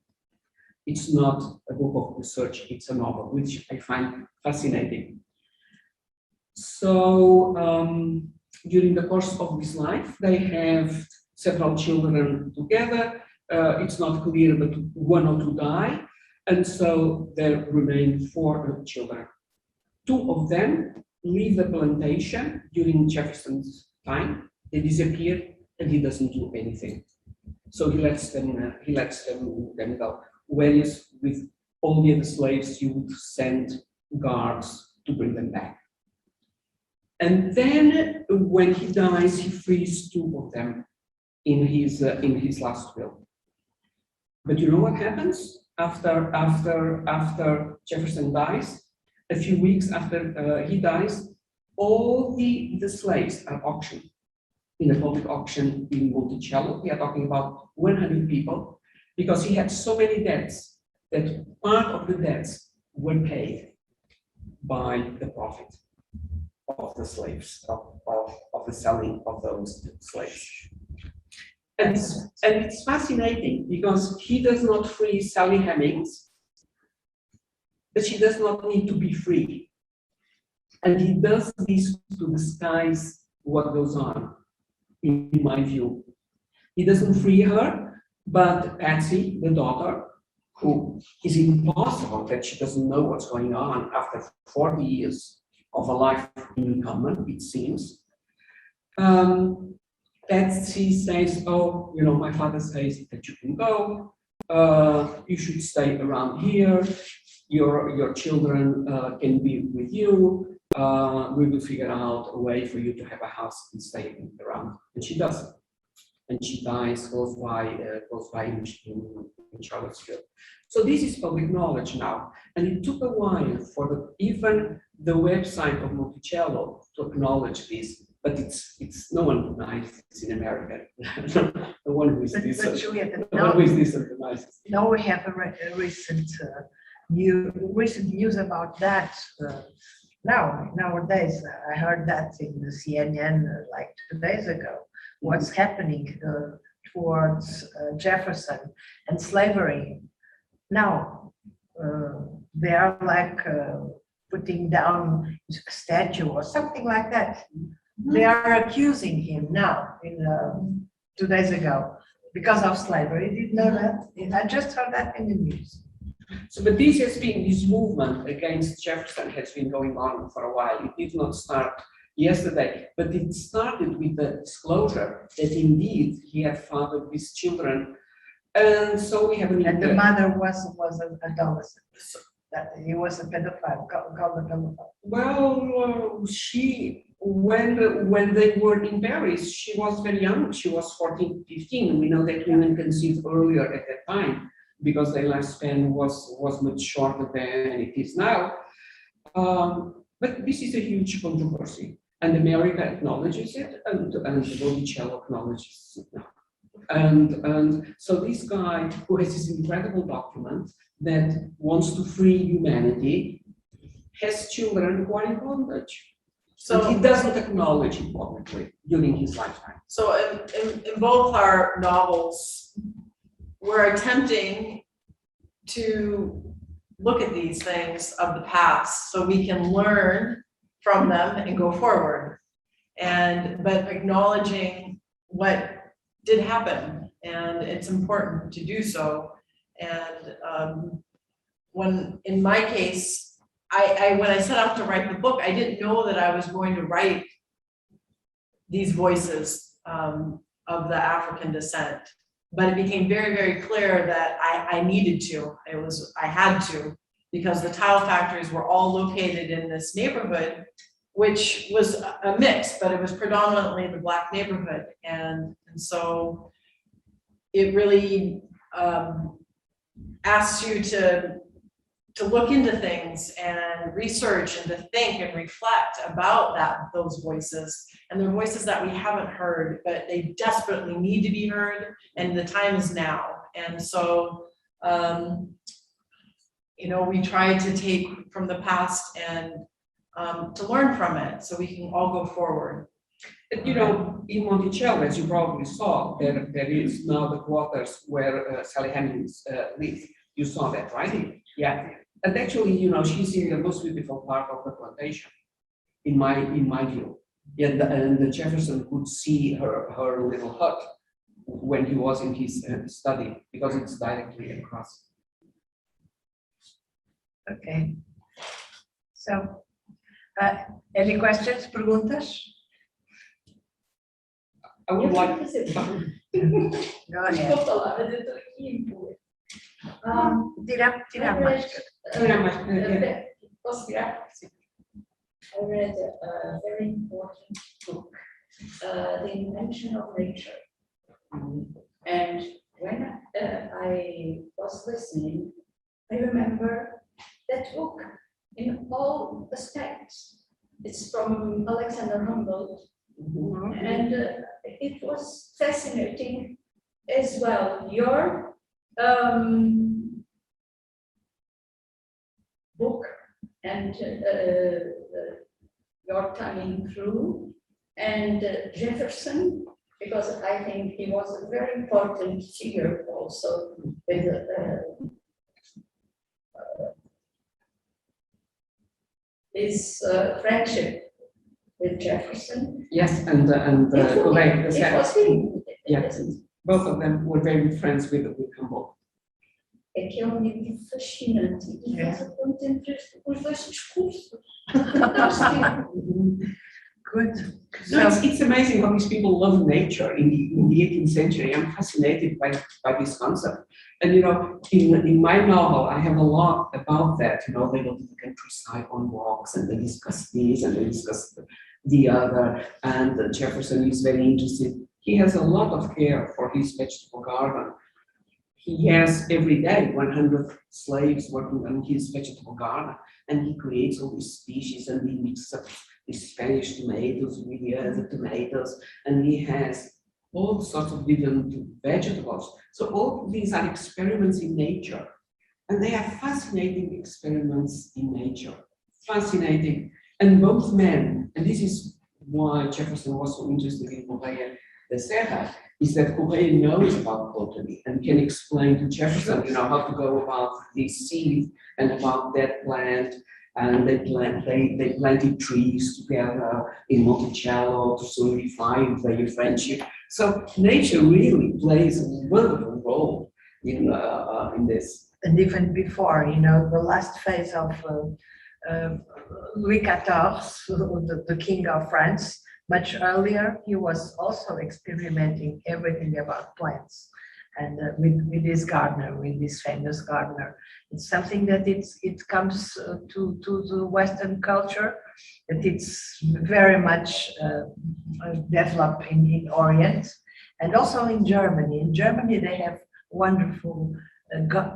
It's not a book of research, it's a novel, which I find fascinating. So during the course of his life, they have several children together. It's not clear, but one or two die, and so there remain 4 children. 2 of them leave the plantation during Jefferson's time. They disappear, and he doesn't do anything. So he lets them go. Whereas with all the other slaves, you would send guards to bring them back. And then when he dies, he frees 2 of them in his last will. But you know what happens after Jefferson dies? A few weeks after he dies, all the slaves are auctioned in a public auction in Monticello. We are talking about 100 people, because he had so many debts that part of the debts were paid by the profit of the slaves, of the selling of those slaves. And it's fascinating, because he does not free Sally Hemings, but she does not need to be free. And he does this to disguise what goes on, in my view. He doesn't free her, but Patsy, the daughter, who is impossible that she doesn't know what's going on after 40 years of a life in common, it seems. That she says, oh, you know, my father says that you can go, you should stay around here, your children can be with you, we will figure out a way for you to have a house and stay around. And she doesn't. And she dies close by in Charlottesville. So this is public knowledge now. And it took a while for even the website of Monticello to acknowledge this. But it's no one denies this in America. The one who is decent. The one who is decent denies it. Now we have a recent news about that. Nowadays, I heard that in the CNN like 2 days ago. What's happening towards Jefferson and slavery. Now, they are like putting down a statue or something like that. They are accusing him now, 2 days ago, because of slavery. Did you know that? I just heard that in the news. So, but this movement against Jefferson has been going on for a while. It did not start yesterday, but it started with the disclosure that indeed he had fathered his children. And so we have an And the mother was an adolescent. That he was a pedophile, called a pedophile. Well, when they were in Paris, she was very young. She was 14, 15. We know that women conceived earlier at that time because their lifespan was much shorter than it is now. But this is a huge controversy. And America acknowledges it, and Monticello acknowledges it now. And so this guy who has this incredible document that wants to free humanity has children who are in bondage. So he doesn't acknowledge it publicly during his lifetime. So in both our novels, we're attempting to look at these things of the past so we can learn from them and go forward. But acknowledging what did happen, and it's important to do so. And when in my case, when I set out to write the book, I didn't know that I was going to write these voices of the African descent. But it became very, very clear that I needed to. I had to, because the tile factories were all located in this neighborhood, which was a mix, but it was predominantly the Black neighborhood. And so it really asks you to look into things and research and to think and reflect about those voices. And they're voices that we haven't heard, but they desperately need to be heard, and the time is now. And so, we try to take from the past and to learn from it so we can all go forward. In Monticello, as you probably saw, there is now the quarters where Sally Hemings lives. You saw that, right? Yeah. And actually, she's in the most beautiful part of the plantation, in my view. Yeah, and the Jefferson could see her little hut when he was in his study, because it's directly across. Okay. So, any questions, perguntas? I would like. Go ahead. Tirar máscara. I read a very important book, The Invention of Nature. And when I was listening, I remember that book in all aspects. It's from Alexander Humboldt, and it was fascinating as well. Your book and your coming through, and Jefferson, because I think he was a very important figure also with his friendship with Jefferson. Yes, and Colette, it was him. Yes, both of them were very good friends with Humboldt. é que é um livro fascinante e faz a ponte entre os dois discursos. Good. No, it's amazing how these people love nature in the 18th century. I'm fascinated by this concept. And you know, in my novel, I have a lot about that. You know, they go to the countryside on walks and they discuss this and they discuss the other. And Jefferson is very interested. He has a lot of care for his vegetable garden. He has every day 100 slaves working on his vegetable garden, and he creates all these species and he mixes up the Spanish tomatoes with the other tomatoes, and he has all sorts of different vegetables. So all these are experiments in nature, and they are fascinating experiments in nature, fascinating. And both men, and this is why Jefferson was so interested in Correa de Serra, is that Correa knows about botany and can explain to Jefferson, you know, how to go about this seed and about that plant. And they planted trees together in Monticello to solidify their friendship. So nature really plays a wonderful role in this. And even before, you know, the last phase of Louis XIV, the King of France, much earlier, he was also experimenting everything about plants. And with this gardener, with this famous gardener, it's something that it comes to the Western culture, that it's very much developed in Orient, and also in Germany. In Germany, they have wonderful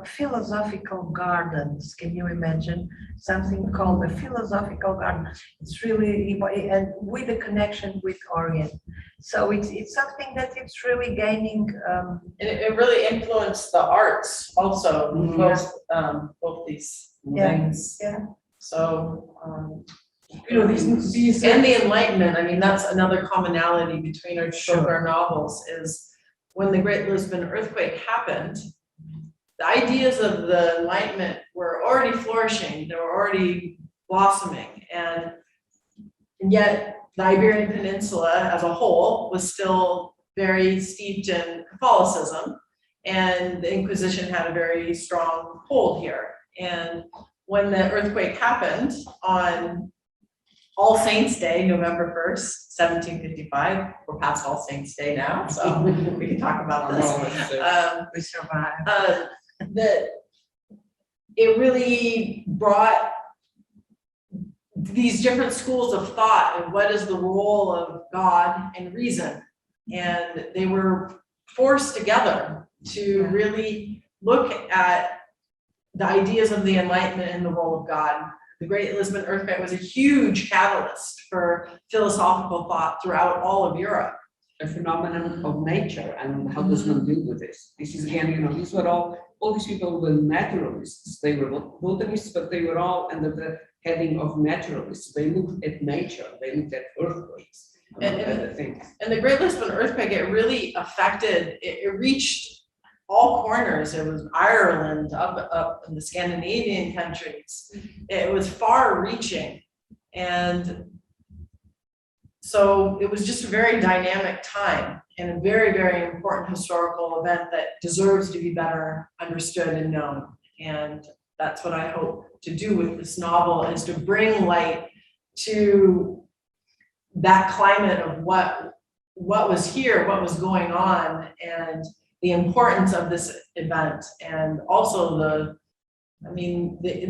philosophical gardens. Can you imagine something called a philosophical garden? It's really, and with a connection with Orient. So it's something that it's really gaining. And it really influenced the arts also, both these things. Yeah. So, You know, these and the Enlightenment, I mean, that's another commonality between our novels is when the Great Lisbon earthquake happened, the ideas of the Enlightenment were already flourishing, they were already blossoming, and yet the Iberian Peninsula as a whole was still very steeped in Catholicism, and the Inquisition had a very strong hold here. And when the earthquake happened on All Saints' Day, November 1st, 1755, we're past All Saints' Day now, so we can talk about this. We survived. That it really brought these different schools of thought and what is the role of God and reason. And they were forced together to really look at the ideas of the Enlightenment and the role of God. The Great Lisbon earthquake was a huge catalyst for philosophical thought throughout all of Europe. A phenomenon of nature, and how does one deal with this? This is again, you know, these were all these people were naturalists. They were not botanists, but they were all under the heading of naturalists. They looked at nature, they looked at earthquakes, and things. And the Great Lisbon earthquake, it really affected, it reached all corners. It was Ireland, up in the Scandinavian countries. It was far reaching. And so it was just a very dynamic time and a very, very important historical event that deserves to be better understood and known. And that's what I hope to do with this novel, is to bring light to that climate of what was here, what was going on, and the importance of this event, and also the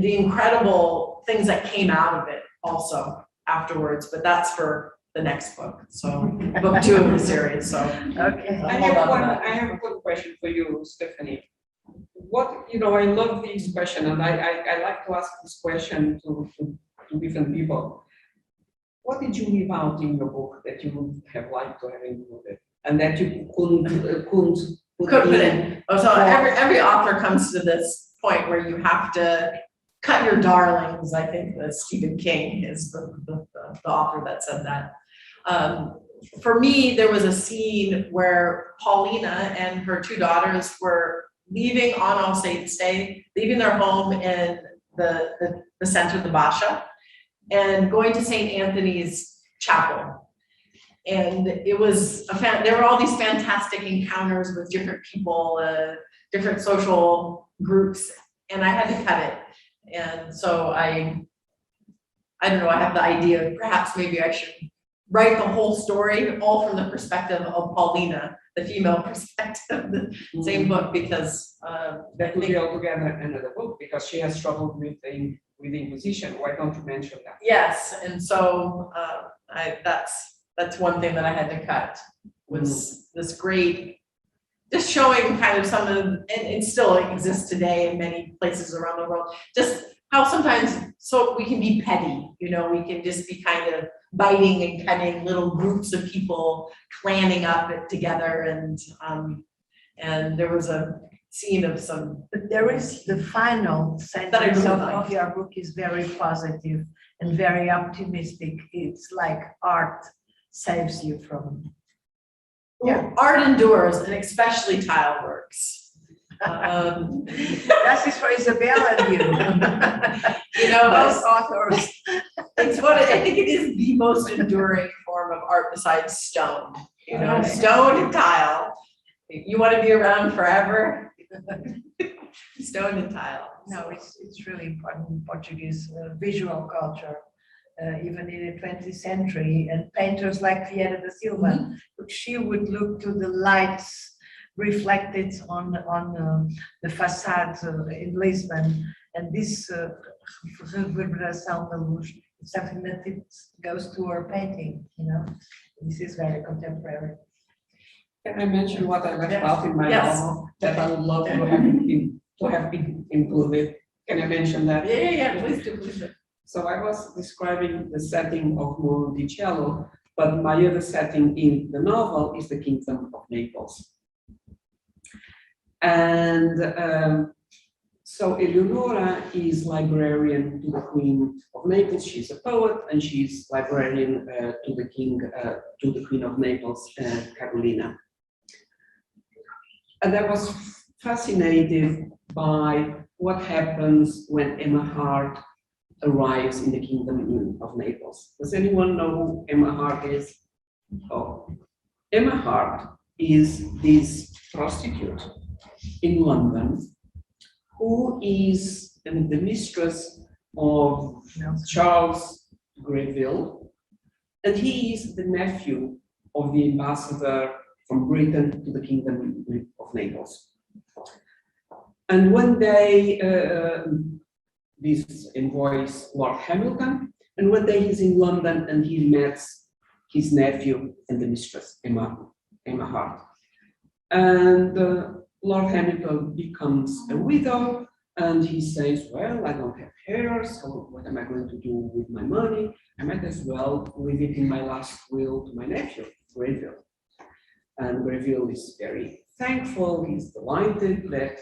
incredible things that came out of it also afterwards, but that's for the next book. So book 2 of the series. So Okay. I have one question for you, Stephanie. What, you know, I love this question, and I like to ask this question to different people. What did you leave out in your book that you would have liked to have included, and that you couldn't put in? Oh, so every author comes to this point where you have to cut your darlings. I think that Stephen King is the author that said that. For me, there was a scene where Paulina and her 2 daughters were leaving on All Saints' Day, leaving their home in the center of the Basha, and going to St. Anthony's Chapel. And it was there were all these fantastic encounters with different people, different social groups, and I had to cut it. And so I don't know, I have the idea, perhaps maybe I should write the whole story, all from the perspective of Paulina, the female perspective, the same book, because That would be altogether another book, because she has struggled with the Inquisition. Why don't you mention that? yes, and so that's one thing that I had to cut, was this great, just showing kind of some of, and it still exists today in many places around the world, just how sometimes, so we can be petty, you know, we can just be kind of biting and cutting little groups of people clanning up it together, and there was a scene of some. But there is the final sentence really of liked. your book is very positive and very optimistic. It's like art saves you from. Yeah, art endures, and especially tile works. That is for Isabel and you. You know, Both authors. it's what I think it is the most enduring form of art besides stone. You know, Okay. stone and tile. You want to be around forever? Stone and tile. No, it's really important in Portuguese visual culture, even in the 20th century, and painters like Vieira da Silva, she would look to the lights reflected on the facade in Lisbon, and this reverberação da luz is something that it goes to her painting, you know. This is very contemporary. Can I mention what I left Yes. out in my Yes. novel that I would love to have been included? Can I mention that? Yeah, please do, please do. So I was describing the setting of Monticello, but my other setting in the novel is the Kingdom of Naples. And so Eleonora is librarian to the Queen of Naples. She's a poet, and she's librarian to the Queen of Naples, Carolina. And I was fascinated by what happens when Emma Hart arrives in the Kingdom of Naples. Does anyone know who Emma Hart is? Oh, Emma Hart is this prostitute in London who is the mistress of Charles Greville, and he is the nephew of the ambassador from Britain to the Kingdom of Naples. And one day, this envoys Lord Hamilton, and one day he's in London and he meets his nephew and the mistress, Emma Hart. And Lord Hamilton becomes a widow, and he says, well, I don't have heirs, so what am I going to do with my money? I might as well leave it in my last will to my nephew, Greville. And Greville is very thankful, he's delighted that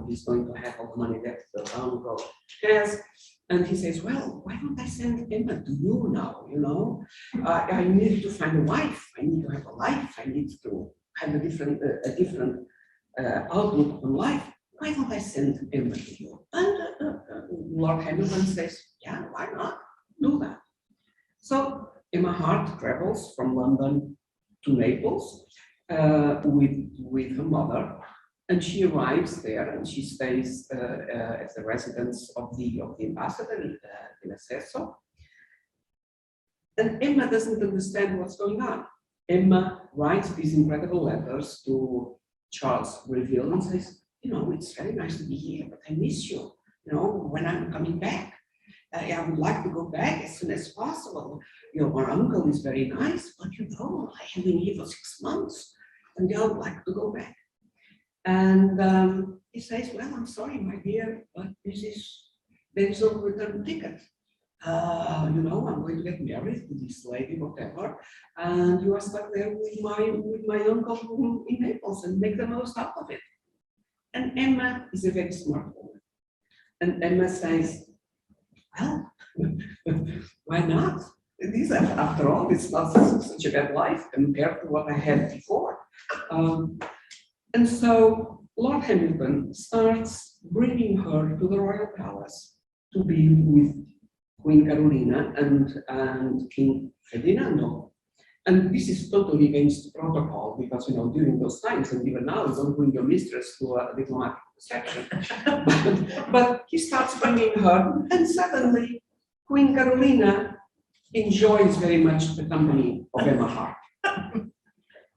he's going to have all the money that the uncle has. And he says, well, why don't I send Emma to you now, I need to find a wife, I need to have a life, I need to have a different outlook on life. Why don't I send Emma to you? And Lord Hamilton says, yeah, why not? Do that. So Emma Hart travels from London to Naples with her mother, and she arrives there and she stays at the residence of the ambassador in Accesso. And Emma doesn't understand what's going on. Emma writes these incredible letters to Charles Greville and says, it's very nice to be here, but I miss you, when I'm coming back. I would like to go back as soon as possible. Our uncle is very nice, but I have been here for 6 months and I would like to go back. And he says, well, I'm sorry, my dear, but there is no return ticket. I'm going to get married to this lady, whatever, and you are stuck there with my uncle in Naples, and make the most out of it. And Emma is a very smart woman. And Emma says, well, why not? After all, it's not such a bad life compared to what I had before. And so Lord Hamilton starts bringing her to the royal palace to be with Queen Carolina and King Ferdinando. And this is totally against protocol because, during those times and even now, you don't bring your mistress to a diplomatic reception. But he starts bringing her, and suddenly Queen Carolina enjoys very much the company of Emma Hart.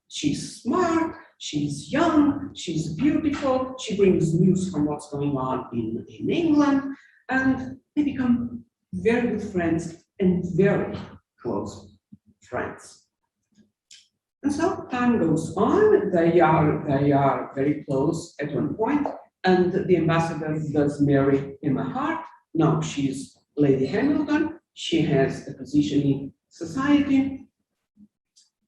She's smart, she's young, she's beautiful, she brings news from what's going on in England, and they become very good friends and very close friends. And so time goes on, they are very close at one point, and the ambassador does marry Emma Hart. Now she's Lady Hamilton, she has a position in society.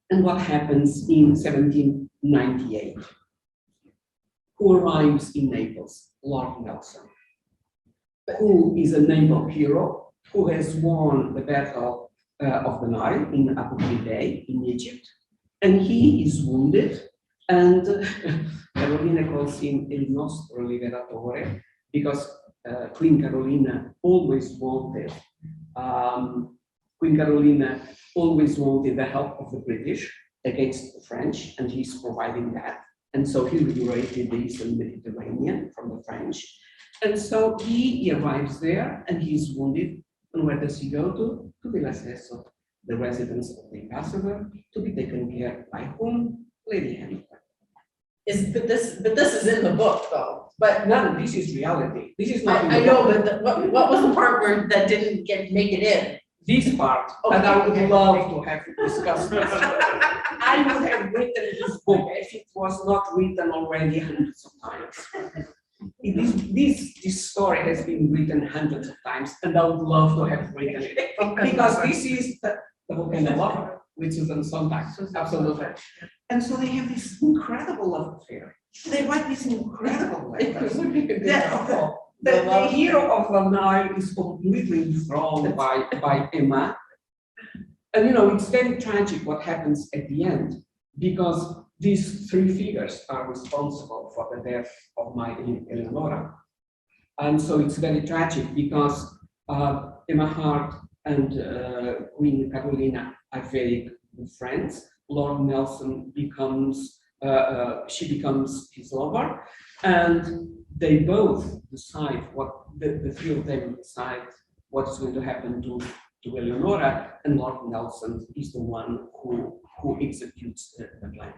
And what happens in 1798? Who arrives in Naples? Lord Nelson, who is a naval hero, who has won the Battle of the Nile in Abu Ghraib in Egypt, and he is wounded, and Carolina calls him Il nostro liberatore, because Queen Carolina always wanted the help of the British against the French, and he's providing that. And so he liberated the Eastern Mediterranean from the French. And so he arrives there and he's wounded. And where does he go to? To Villa Sesto, the residence of the ambassador, to be taken care by whom? Lady Hamilton. But this is in the book though, but. No, this is reality. This is not. I know, but what was the part where that didn't make it in? This part, Okay. and I would love to have discussed this. I would have written this book if it was not written already hundreds of times. This story has been written hundreds of times, and I would love to have written it. Because this is the volcano lover with Susan Sontag, absolutely. And so they have this incredible love affair. They write this incredible letters. The hero of the Nile is completely enthralled by Emma. And it's very tragic what happens at the end, because these three figures are responsible for the death of my Eleonora. And so it's very tragic because Emma Hart and Queen Carolina are very good friends. Lord Nelson becomes his lover, and they both decide the three of them decide what is going to happen to Eleonora, and Lord Nelson is the one who executes the plan.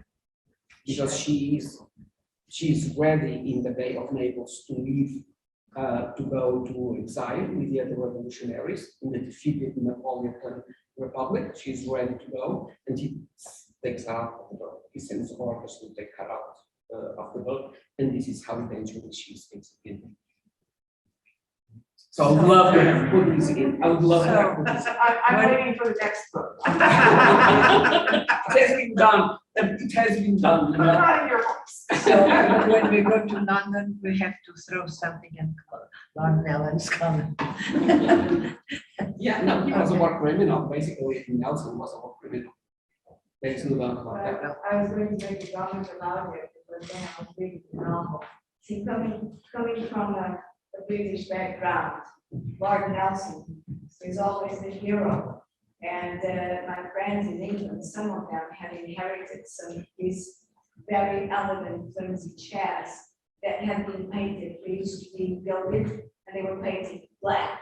Because she is ready in the Bay of Naples to leave, to go to exile with the other revolutionaries in the defeated Napoleon Republic. She's ready to go, and he takes her out of the boat. He sends orders to take her out of the boat, and this is how eventually she's executed. So I would love to have put this in. I would love to have put this in. I'm waiting for the next book. It has been done. It has been done. Put it on your books. So when we go to London, we have to throw something in Lord Nelson's comment. Yeah, no, he was a war criminal. Basically, Nelson was a war criminal. There's no doubt about that. I was going to make a comment about it, but then I was reading the novel. See, coming from a British background, Lord Nelson is always the hero. And my friends in England, some of them had inherited some of these very elegant flimsy chairs that had been painted. They used to be gilded and they were painted black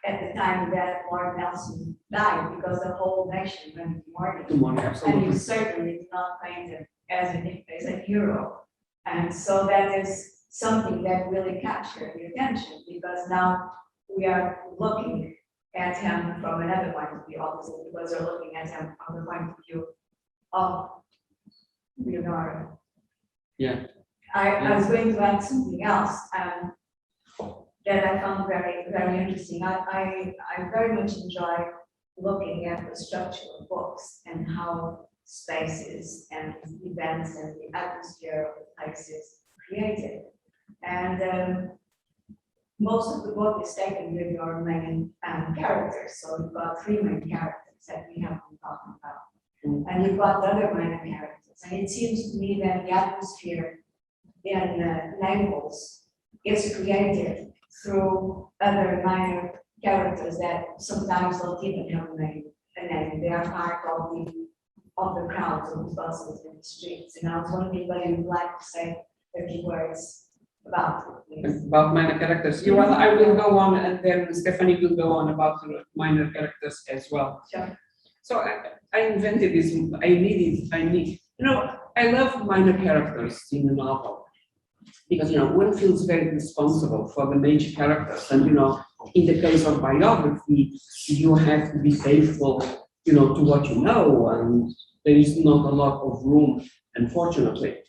at the time that Lord Nelson died, because the whole nation went to mourning. And he Absolutely. certainly is not painted as a hero. And so that is something that really captured the attention, because now we are looking at him from another point of view, obviously, because they're looking at him from the point of view of Leonardo. Yeah. I was going to add something else that I found very, very interesting. I very much enjoy looking at the structure of books and how spaces and events and the atmosphere of the places created. And most of the book is taken with your main characters. So you've got three main characters that we have been talking about. And you've got other minor characters. And it seems to me that the atmosphere in Naples is created through other minor characters that sometimes don't even have a name. They are part of the of the crowds of the buses in the streets. And I was wondering whether you'd like to say a few words about it, please. About minor characters. You well, I will go on, and then Stephanie will go on about the minor characters as well. Sure. So I invented this. I love minor characters in a novel because one feels very responsible for the major characters, and in the case of biography, you have to be faithful, to what you know, and there is not a lot of room, unfortunately.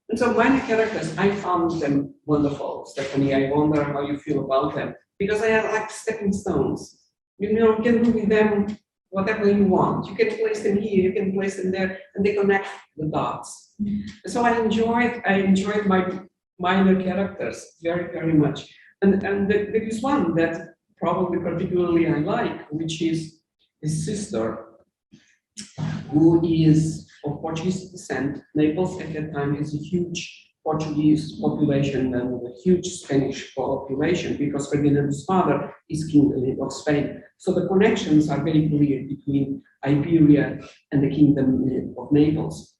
And so minor characters, I found them wonderful. Stephanie, I wonder how you feel about them, because they are like stepping stones. You can do with them whatever you want. You can place them here, you can place them there, and they connect the dots. So I enjoyed my minor characters very, very much. And there is one that probably particularly I like, which is his sister, who is of Portuguese descent. Naples at that time has a huge Portuguese population and a huge Spanish population, because Ferdinand's father is King of Spain. So the connections are very clear between Iberia and the Kingdom of Naples.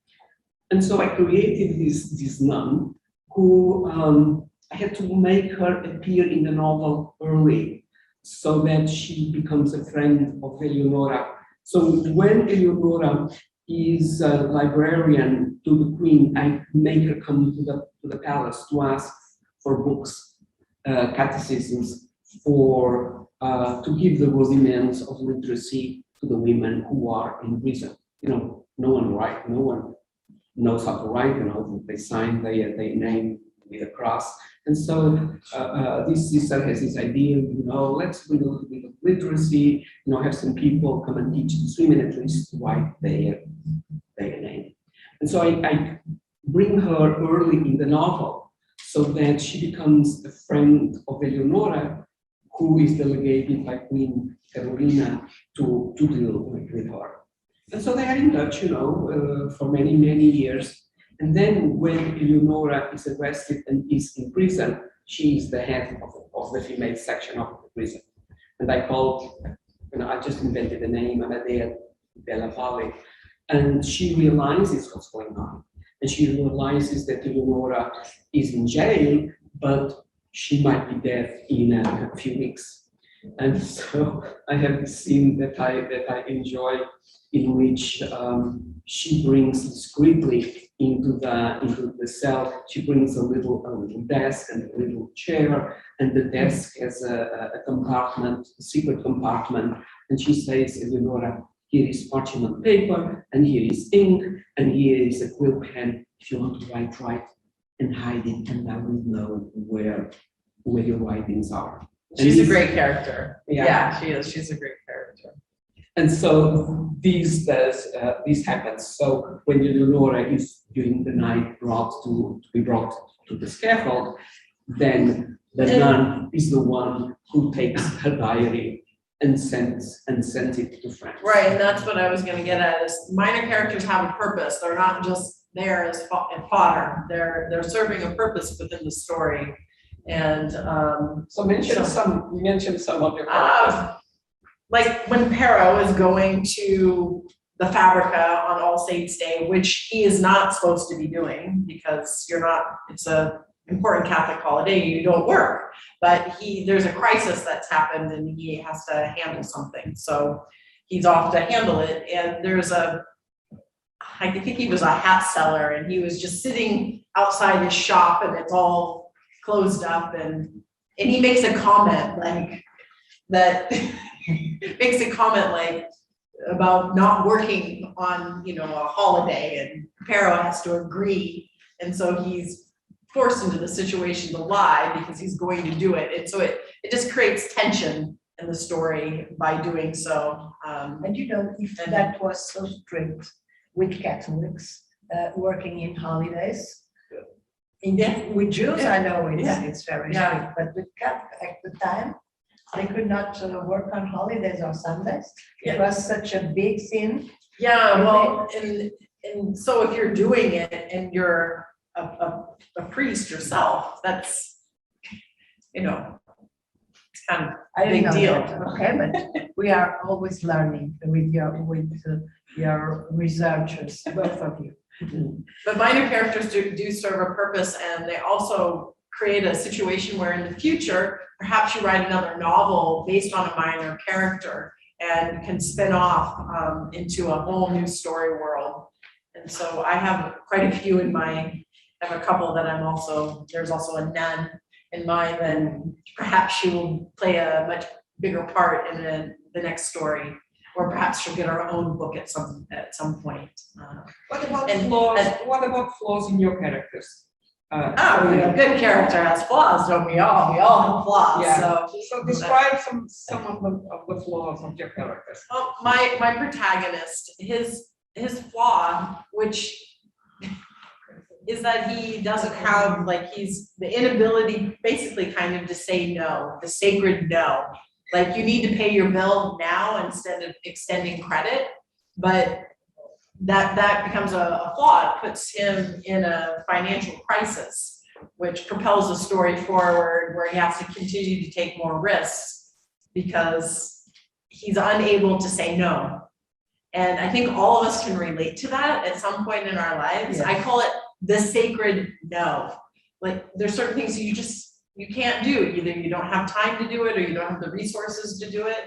And so I created this nun who I had to make her appear in the novel early so that she becomes a friend of Eleonora. So when Eleonora is a librarian to the queen, I make her come to the palace to ask for books, catechisms, to give the rudiments of literacy to the women who are in prison. No one knows how to write. They sign their name with a cross. And so this sister has this idea, let's do a little bit of literacy, have some people come and teach these women at least to write their name. And so I bring her early in the novel so that she becomes a friend of Eleonora, who is delegated by Queen Carolina to deal with her. And so they are in touch, for many, many years. And then when Eleonora is arrested and is in prison, she is the head of the female section of the prison. And I just invented the name, Amadea della Valle. And she realizes what's going on. And she realizes that Eleonora is in jail, but she might be dead in a few weeks. And so I have this scene that I enjoy, in which she brings discreetly into the cell. She brings a little desk and a little chair, and the desk has a compartment, a secret compartment. And she says, Eleonora, here is parchment paper, and here is ink, and here is a quill pen. If you want to write, and hide it, and I will know where your writings are. She's a great character. Yeah. Yeah, she is. She's a great character. And so this happens. So when Eleonora is during the night brought to the scaffold, then the nun is the one who takes her diary and sends it to France. Right, and that's what I was going to get at. Is minor characters have a purpose. They're not just there as fodder. They're serving a purpose within the story. And so mention some of your characters. Like when Pero is going to the Fabrica on All Saints Day, which he is not supposed to be doing because it's a important Catholic holiday, you don't work, but there's a crisis that's happened and he has to handle something. So he's off to handle it. And I think he was a hat seller and he was just sitting outside his shop and it's all closed up and he makes a comment like that about not working on a holiday, and Pero has to agree, and so he's forced into the situation to lie because he's going to do it, and so it just creates tension in the story by doing so. And if that was so strict with Catholics working in holidays, with Jews, I know it's very strict, but with Catholics at the time, they could not work on holidays or Sundays. It was such a big sin. Yeah, well, and so if you're doing it and you're a priest yourself, that's, it's kind of I didn't big know deal. that. Okay, but we are always learning with your researchers, both of you. But minor characters do serve a purpose, and they also create a situation where in the future, perhaps you write another novel based on a minor character and can spin off into a whole new story world. And so I have quite a few in my, I have a couple that I'm also, there's also a nun in mind, and perhaps she will play a much bigger part in the next story, or perhaps she'll get her own book at some point. What about And- flaws? and- What about flaws in your characters? Oh, a good character has flaws, don't we all? We all have flaws, Yeah. so. So describe some of the flaws of your characters. Well, my protagonist, his flaw, which is that he doesn't have, like, he's the inability basically kind of to say no, the sacred no. Like, you need to pay your bill now instead of extending credit, but that becomes a flaw. It puts him in a financial crisis, which propels the story forward, where he has to continue to take more risks because he's unable to say no. And I think all of us can relate to that at some point in our lives. I call it the sacred no. Like, there's certain things you can't do. Either you don't have time to do it, or you don't have the resources to do it.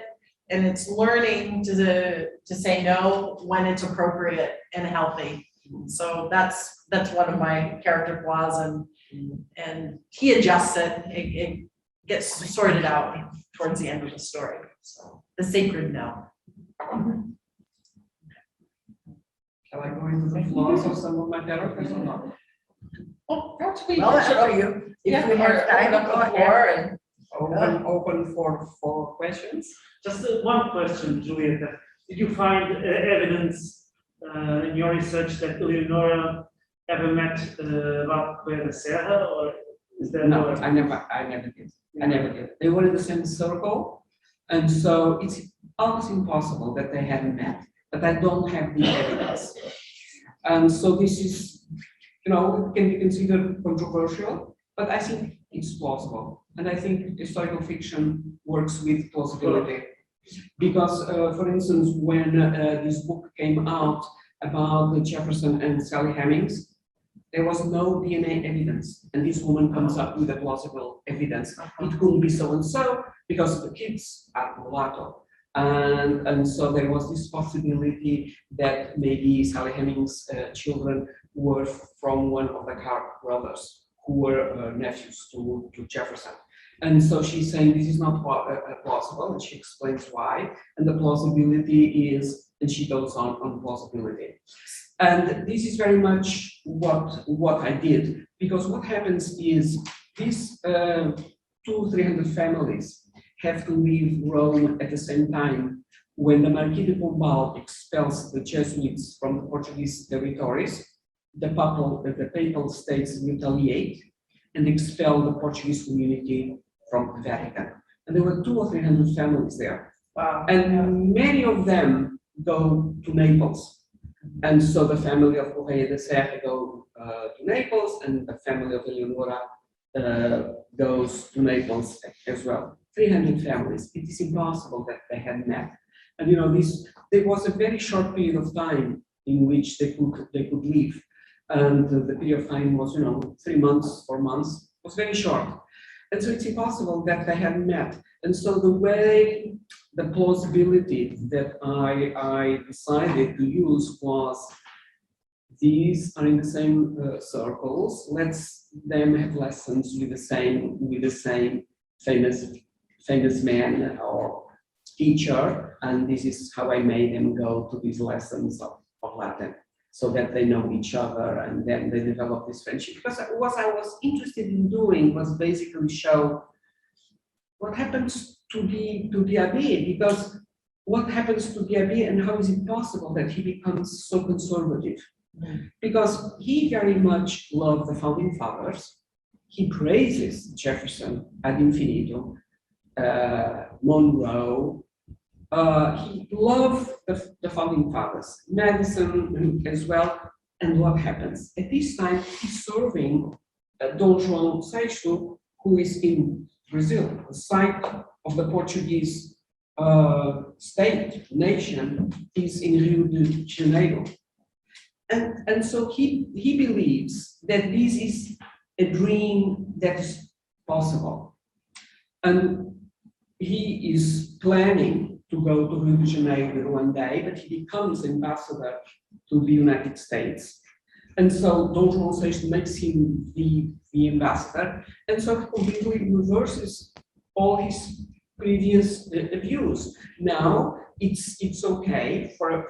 And it's learning to say no when it's appropriate and healthy. So that's one of my character flaws, and he adjusts it. It gets sorted out towards the end of the story. So the sacred no. Shall I go into the flaws of some of my characters or not? Well, perhaps we Well, should up to you. If yeah, we have time, open up go the ahead. floor and Open for questions. Just one question, Julieta. Did you find evidence in your research that Eleonora ever met Valkyrie Correia da Serra, or is there No, I never did. They were in the same circle, and so it's almost impossible that they hadn't met, but I don't have the evidence. And so this is, it can be considered controversial, but I think it's plausible. And I think historical fiction works with plausibility. Because, for instance, when this book came out about Jefferson and Sally Hemings, there was no DNA evidence. And this woman comes up with a plausible evidence. It couldn't be so-and-so because the kids are mulatto. And so there was this possibility that maybe Sally Hemings' children were from one of the Clark brothers, who were nephews to Jefferson. And so she's saying this is not plausible, and she explains why. And the plausibility is, and she goes on plausibility. And this is very much what I did, because what happens is these 200-300 families have to leave Rome at the same time when the Marquis de Pombal expels the Jesuits from the Portuguese territories. The papal states retaliate and expel the Portuguese community from the Vatican. And there were 200 or 300 families there. wow. And many of them go to Naples. And so the family of Correia da Serra go to Naples, and the family of Eleonora goes to Naples as well. 300 families. It is impossible that they had met. And there was a very short period of time in which they could leave. And the period of time was, 3 months, 4 months, it was very short. And so it's impossible that they had met. And so the plausibility that I decided to use was, these are in the same circles. Let's them have lessons with the same famous man or teacher. And this is how I made them go to these lessons of Latin, so that they know each other, and then they develop this friendship. Because what I was interested in doing was basically show what happens to the abbé, because what happens to the abbé and how is it possible that he becomes so conservative? Because he very much loved the founding fathers. He praises Jefferson ad infinitum, Monroe. He loved the founding fathers, Madison as well. And what happens? At this time, he's serving Dom João VI, who is in Brazil, the site of the Portuguese state, nation, is in Rio de Janeiro. And so he believes that this is a dream that is possible. And he is planning to go to Rio de Janeiro one day, but he becomes ambassador to the United States. And so Dom João VI makes him the ambassador, and so he completely reverses all his previous views. Now it's okay for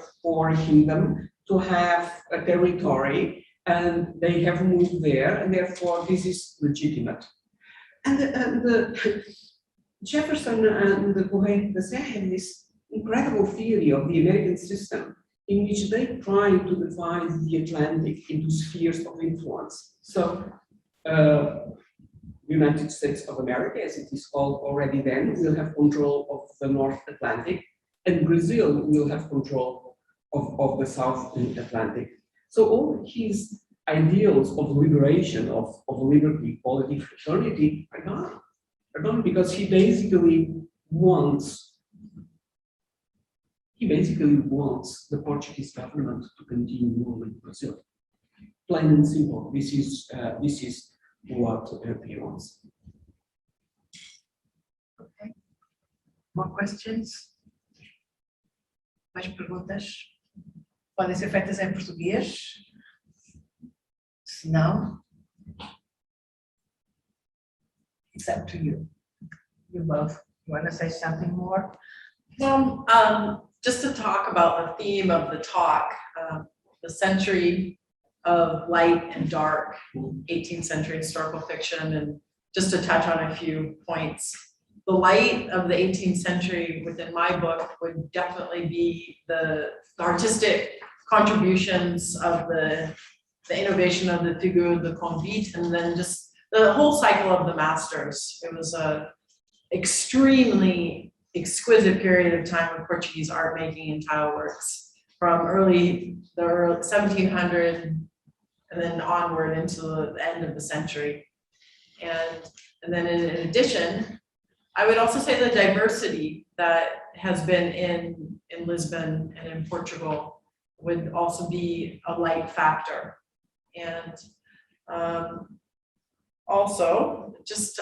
a kingdom to have a territory, and they have moved there, and therefore this is legitimate. And Jefferson and the Correia da Serra have this incredible theory of the American system, in which they try to divide the Atlantic into spheres of influence. So, United States of America, as it is called already then, will have control of the North Atlantic, and Brazil will have control of the South Atlantic. So all his ideals of liberation, of liberty, equality, fraternity are gone because he basically wants the Portuguese government to continue ruling Brazil. Plain and simple. This is what he wants. Okay. More questions? Mais perguntas? Podem ser feitas em português? Se não, it's up to you. You both. You want to say something more? Well, just to talk about the theme of the talk, the century of light and dark, 18th century historical fiction, and just to touch on a few points. The light of the 18th century within my book would definitely be the artistic contributions of the innovation of the figure de convite, and then just the whole cycle of the masters. It was a extremely exquisite period of time of Portuguese art making and tile works from the early 1700 and then onward into the end of the century. And then in addition, I would also say the diversity that has been in Lisbon and in Portugal would also be a light factor. And also, just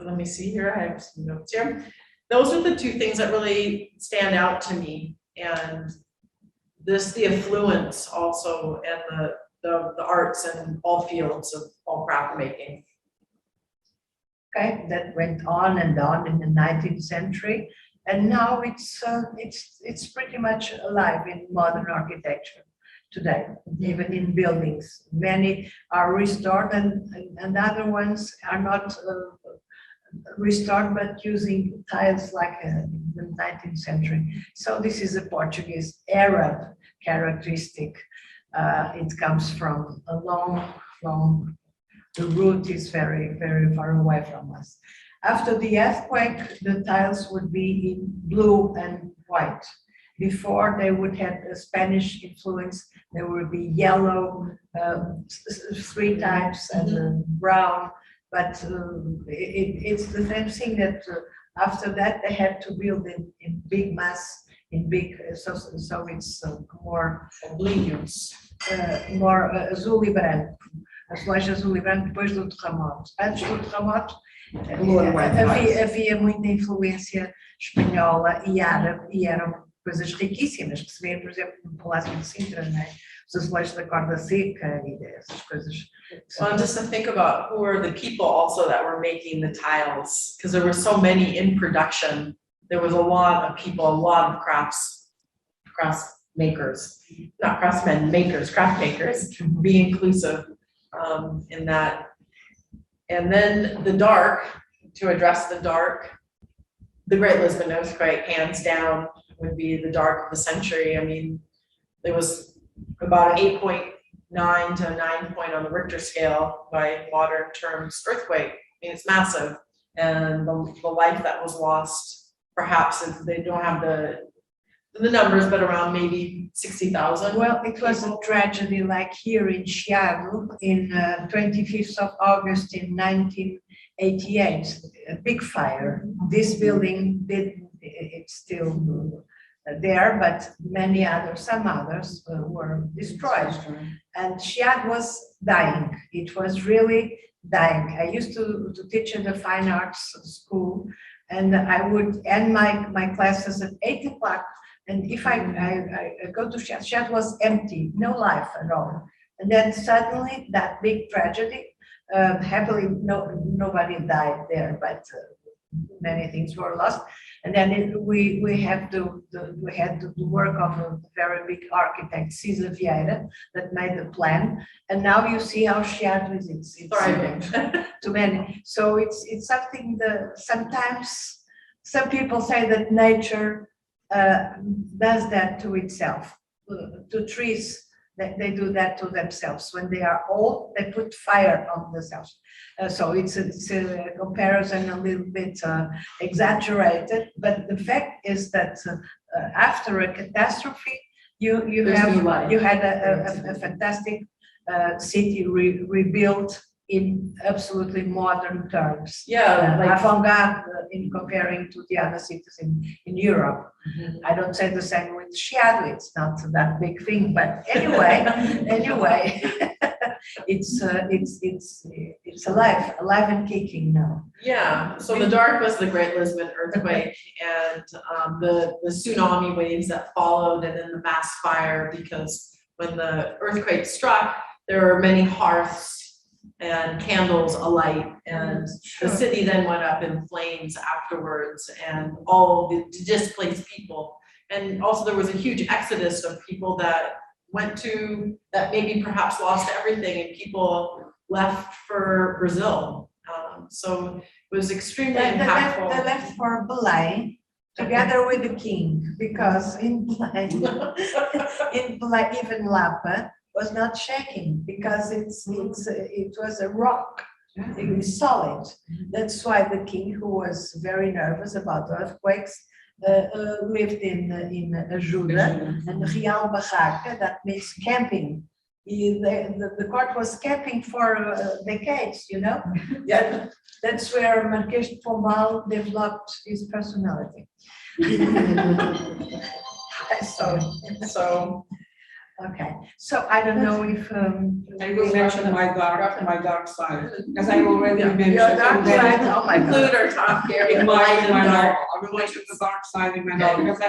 let me see here, I have some notes here. Those are the two things that really stand out to me, and the affluence also, and the arts and all fields of all craft making. Okay, that went on and on in the 19th century, and now it's pretty much alive in modern architecture today, even in buildings. Many are restored, and other ones are not restored, but using tiles like in the 19th century. So this is a Portuguese Arab characteristic. It comes from a long, the root is very, very far away from us. After the earthquake, the tiles would be in blue and white. Before, they would have a Spanish influence. There would be yellow, three types, and brown. But it's the same thing that after that they had to build in big mass, in big, so it's more Oblivions. More azul e branco. Azulejo azul e branco depois do terremoto. Antes do terremoto havia muita influência espanhola e árabe, e eram coisas riquíssimas que se vê, por exemplo, no Palácio de Sintra, né? Os azulejos da corda seca e essas coisas. Well, just to think about who are the people also that were making the tiles, because there were so many in production. There was a lot of people, a lot of crafts makers, not craftsmen, makers, craft makers, be inclusive in that. And then the dark, to address the dark, the Great Lisbon Earthquake, hands down, would be the dark of the century. I mean, there was about an 8.9 to 9 point on the Richter scale by modern terms earthquake. I mean, it's massive. And the life that was lost, perhaps if they don't have the numbers, but around maybe 60,000. Well, it was a tragedy like here in Chiado in 25th of August in 88, a big fire. This building it's still there, but some others were destroyed. And Chiad was dying. It was really dying. I used to teach in the fine arts school, and I would end my classes at 8 o'clock. And if I go to Chiad was empty, no life at all. And then suddenly that big tragedy, happily nobody died there, but many things were lost. And then we had the work of a very big architect, Cesar Vieira, that made the plan. And now you see how Chiad is. It's Thriving. too many. So it's something that sometimes some people say that nature does that to itself, to trees. They do that to themselves. When they are old, they put fire on themselves. So it's a comparison a little bit exaggerated, but the fact is that after a catastrophe, you had a fantastic city rebuilt in absolutely modern terms. Yeah, like Avant-garde in comparing to the other cities in Europe. I don't say the same with Chiado, it's not that big thing, but anyway, it's alive and kicking now. yeah, so the dark was the Great Lisbon earthquake and the tsunami waves that followed, and then the mass fire, because when the earthquake struck, there were many hearths and candles alight, and the city then went up in flames afterwards, and all the displaced people. And also there was a huge exodus of people that that maybe perhaps lost everything, and people left for Brazil. So it was extremely impactful. They left for Belém together with the king, because in Belém, even Lapa was not shaking, because it was a rock. It was solid. That's why the king, who was very nervous about earthquakes, lived in Ajuda, and Real Barraca, that means camping. The court was camping for decades, you know? Yeah, that's where Marquês de Pombal developed his personality. So, okay. So I don't know if I will mention my dark side, because I already mentioned. your dark and then side. Oh my Include God. our talk here. In my Light novel, and I will mention the dark side in my novel, because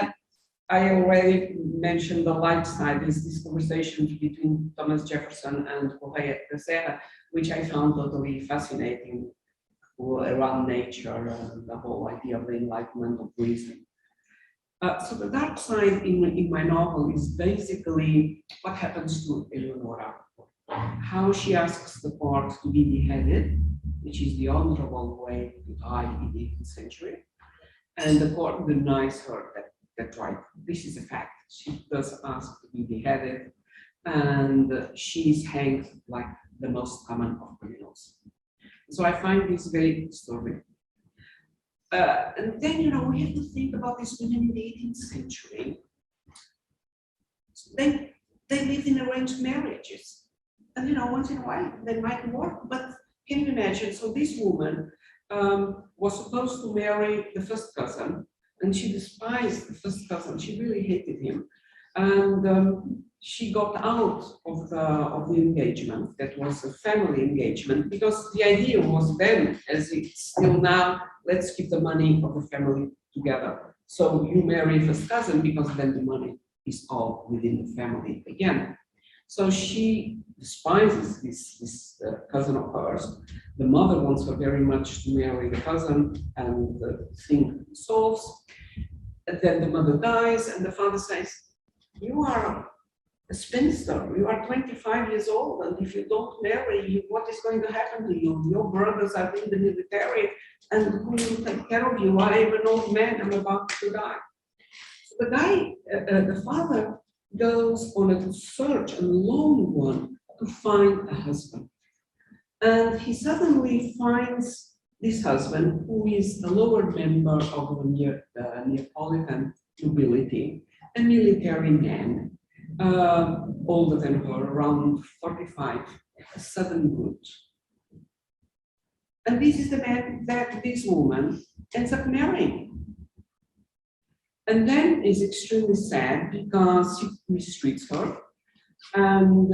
I already mentioned the light side, is this conversation between Thomas Jefferson and Correia de Serra, which I found totally fascinating, around nature and the whole idea of the enlightenment of reason. So the dark side in my novel is basically what happens to Eleonora, how she asks the court to be beheaded, which is the honorable way to die in the 18th century, and the court denies her that right. This is a fact. She does ask to be beheaded, and she is hanged like the most common of criminals. So I find this very disturbing. And then, we have to think about these women in the 18th century. They lived in arranged marriages. And, once in a while, they might work. But can you imagine? So this woman was supposed to marry the first cousin, and she despised the first cousin. She really hated him. And she got out of the engagement. That was a family engagement, because the idea was then, as it's still now, let's keep the money of the family together. So you marry first cousin, because then the money is all within the family again. So she despises this cousin of hers. The mother wants her very much to marry the cousin, and the thing solves. And then the mother dies, and the father says, "You are a spinster, you are 25 years old, and if you don't marry, what is going to happen to you? Your brothers are in the military, and who will take care of you? I am an old man, I'm about to die." So the guy, the father, goes on a search, a long one, to find a husband. And he suddenly finds this husband, who is a lower member of the Neapolitan nobility, a military man, older than her, around 45, a Southern good. And this is the man that this woman ends up marrying. And then is extremely sad because he mistreats her, and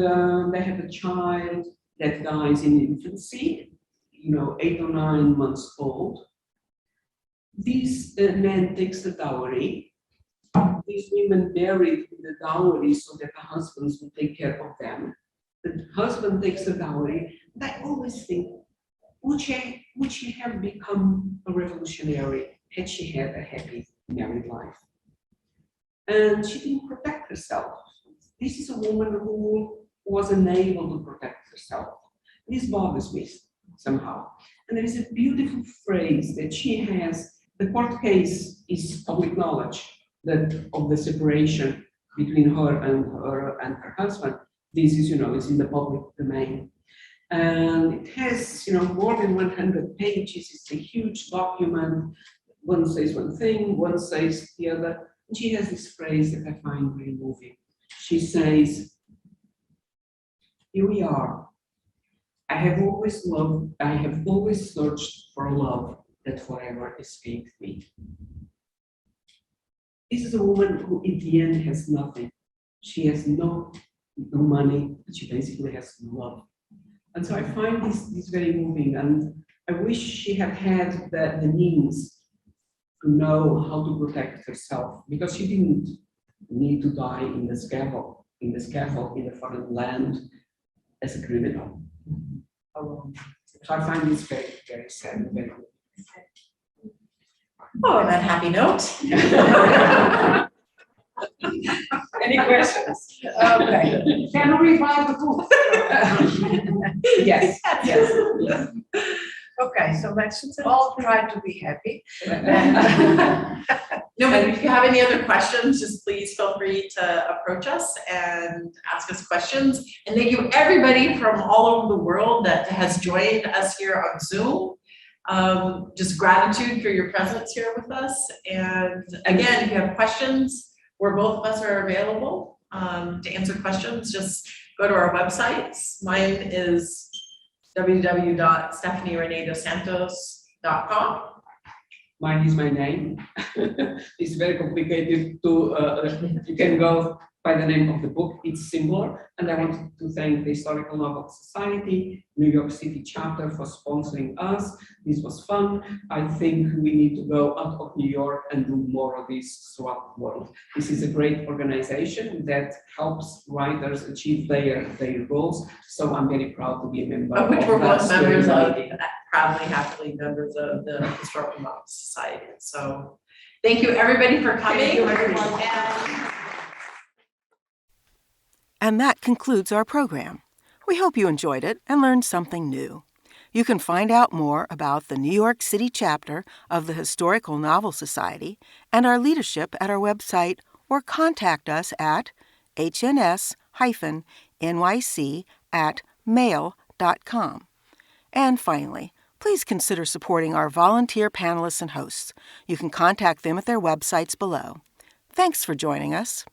they have a child that dies in infancy, 8 or 9 months old. This man takes the dowry. These women married with the dowry so that the husbands will take care of them. The husband takes the dowry, and I always think, would she have become a revolutionary had she had a happy married life? And she didn't protect herself. This is a woman who was unable to protect herself. This bothers me somehow. And there is a beautiful phrase that she has. The court case is public knowledge that of the separation between her and her husband. This is, is in the public domain. And it has, more than 100 pages. It's a huge document. One says one thing, one says the other. And she has this phrase that I find very moving. She says, "Here we are. I have always searched for a love that forever escaped me." This is a woman who in the end has nothing. She has no money, but she basically has love. And so I find this very moving, and I wish she had had the means to know how to protect herself, because she didn't need to die in the scaffold in a foreign land as a criminal alone. So I find this very, very sad and very moving. Oh, on that happy note. Any questions? Okay. Can we buy the book? Yes, yes. Okay, so let's all try to be happy. No, but if you have any other questions, just please feel free to approach us and ask us questions. And thank you everybody from all over the world that has joined us here on Zoom. Just gratitude for your presence here with us. And again, if you have questions, where both of us are available to answer questions, just go to our websites. Mine is www.stephanierenedosantos.com. Mine is my name. It's very complicated to, you can go by the name of the book, it's similar. And I want to thank the Historical Novel Society, New York City chapter for sponsoring us. This was fun. I think we need to go out of New York and do more of this throughout the world. This is a great organization that helps writers achieve their goals. So I'm very proud to be a member Of which we're that both members of, meeting. proudly, happily members of the Historical Novel Society. So thank you everybody for coming. Thank you, everyone. And that concludes our program. We hope you enjoyed it and learned something new. You can find out more about the New York City chapter of the Historical Novel Society and our leadership at our website, or contact us at hns-nyc@mail.com. And finally, please consider supporting our volunteer panelists and hosts. You can contact them at their websites below. Thanks for joining us.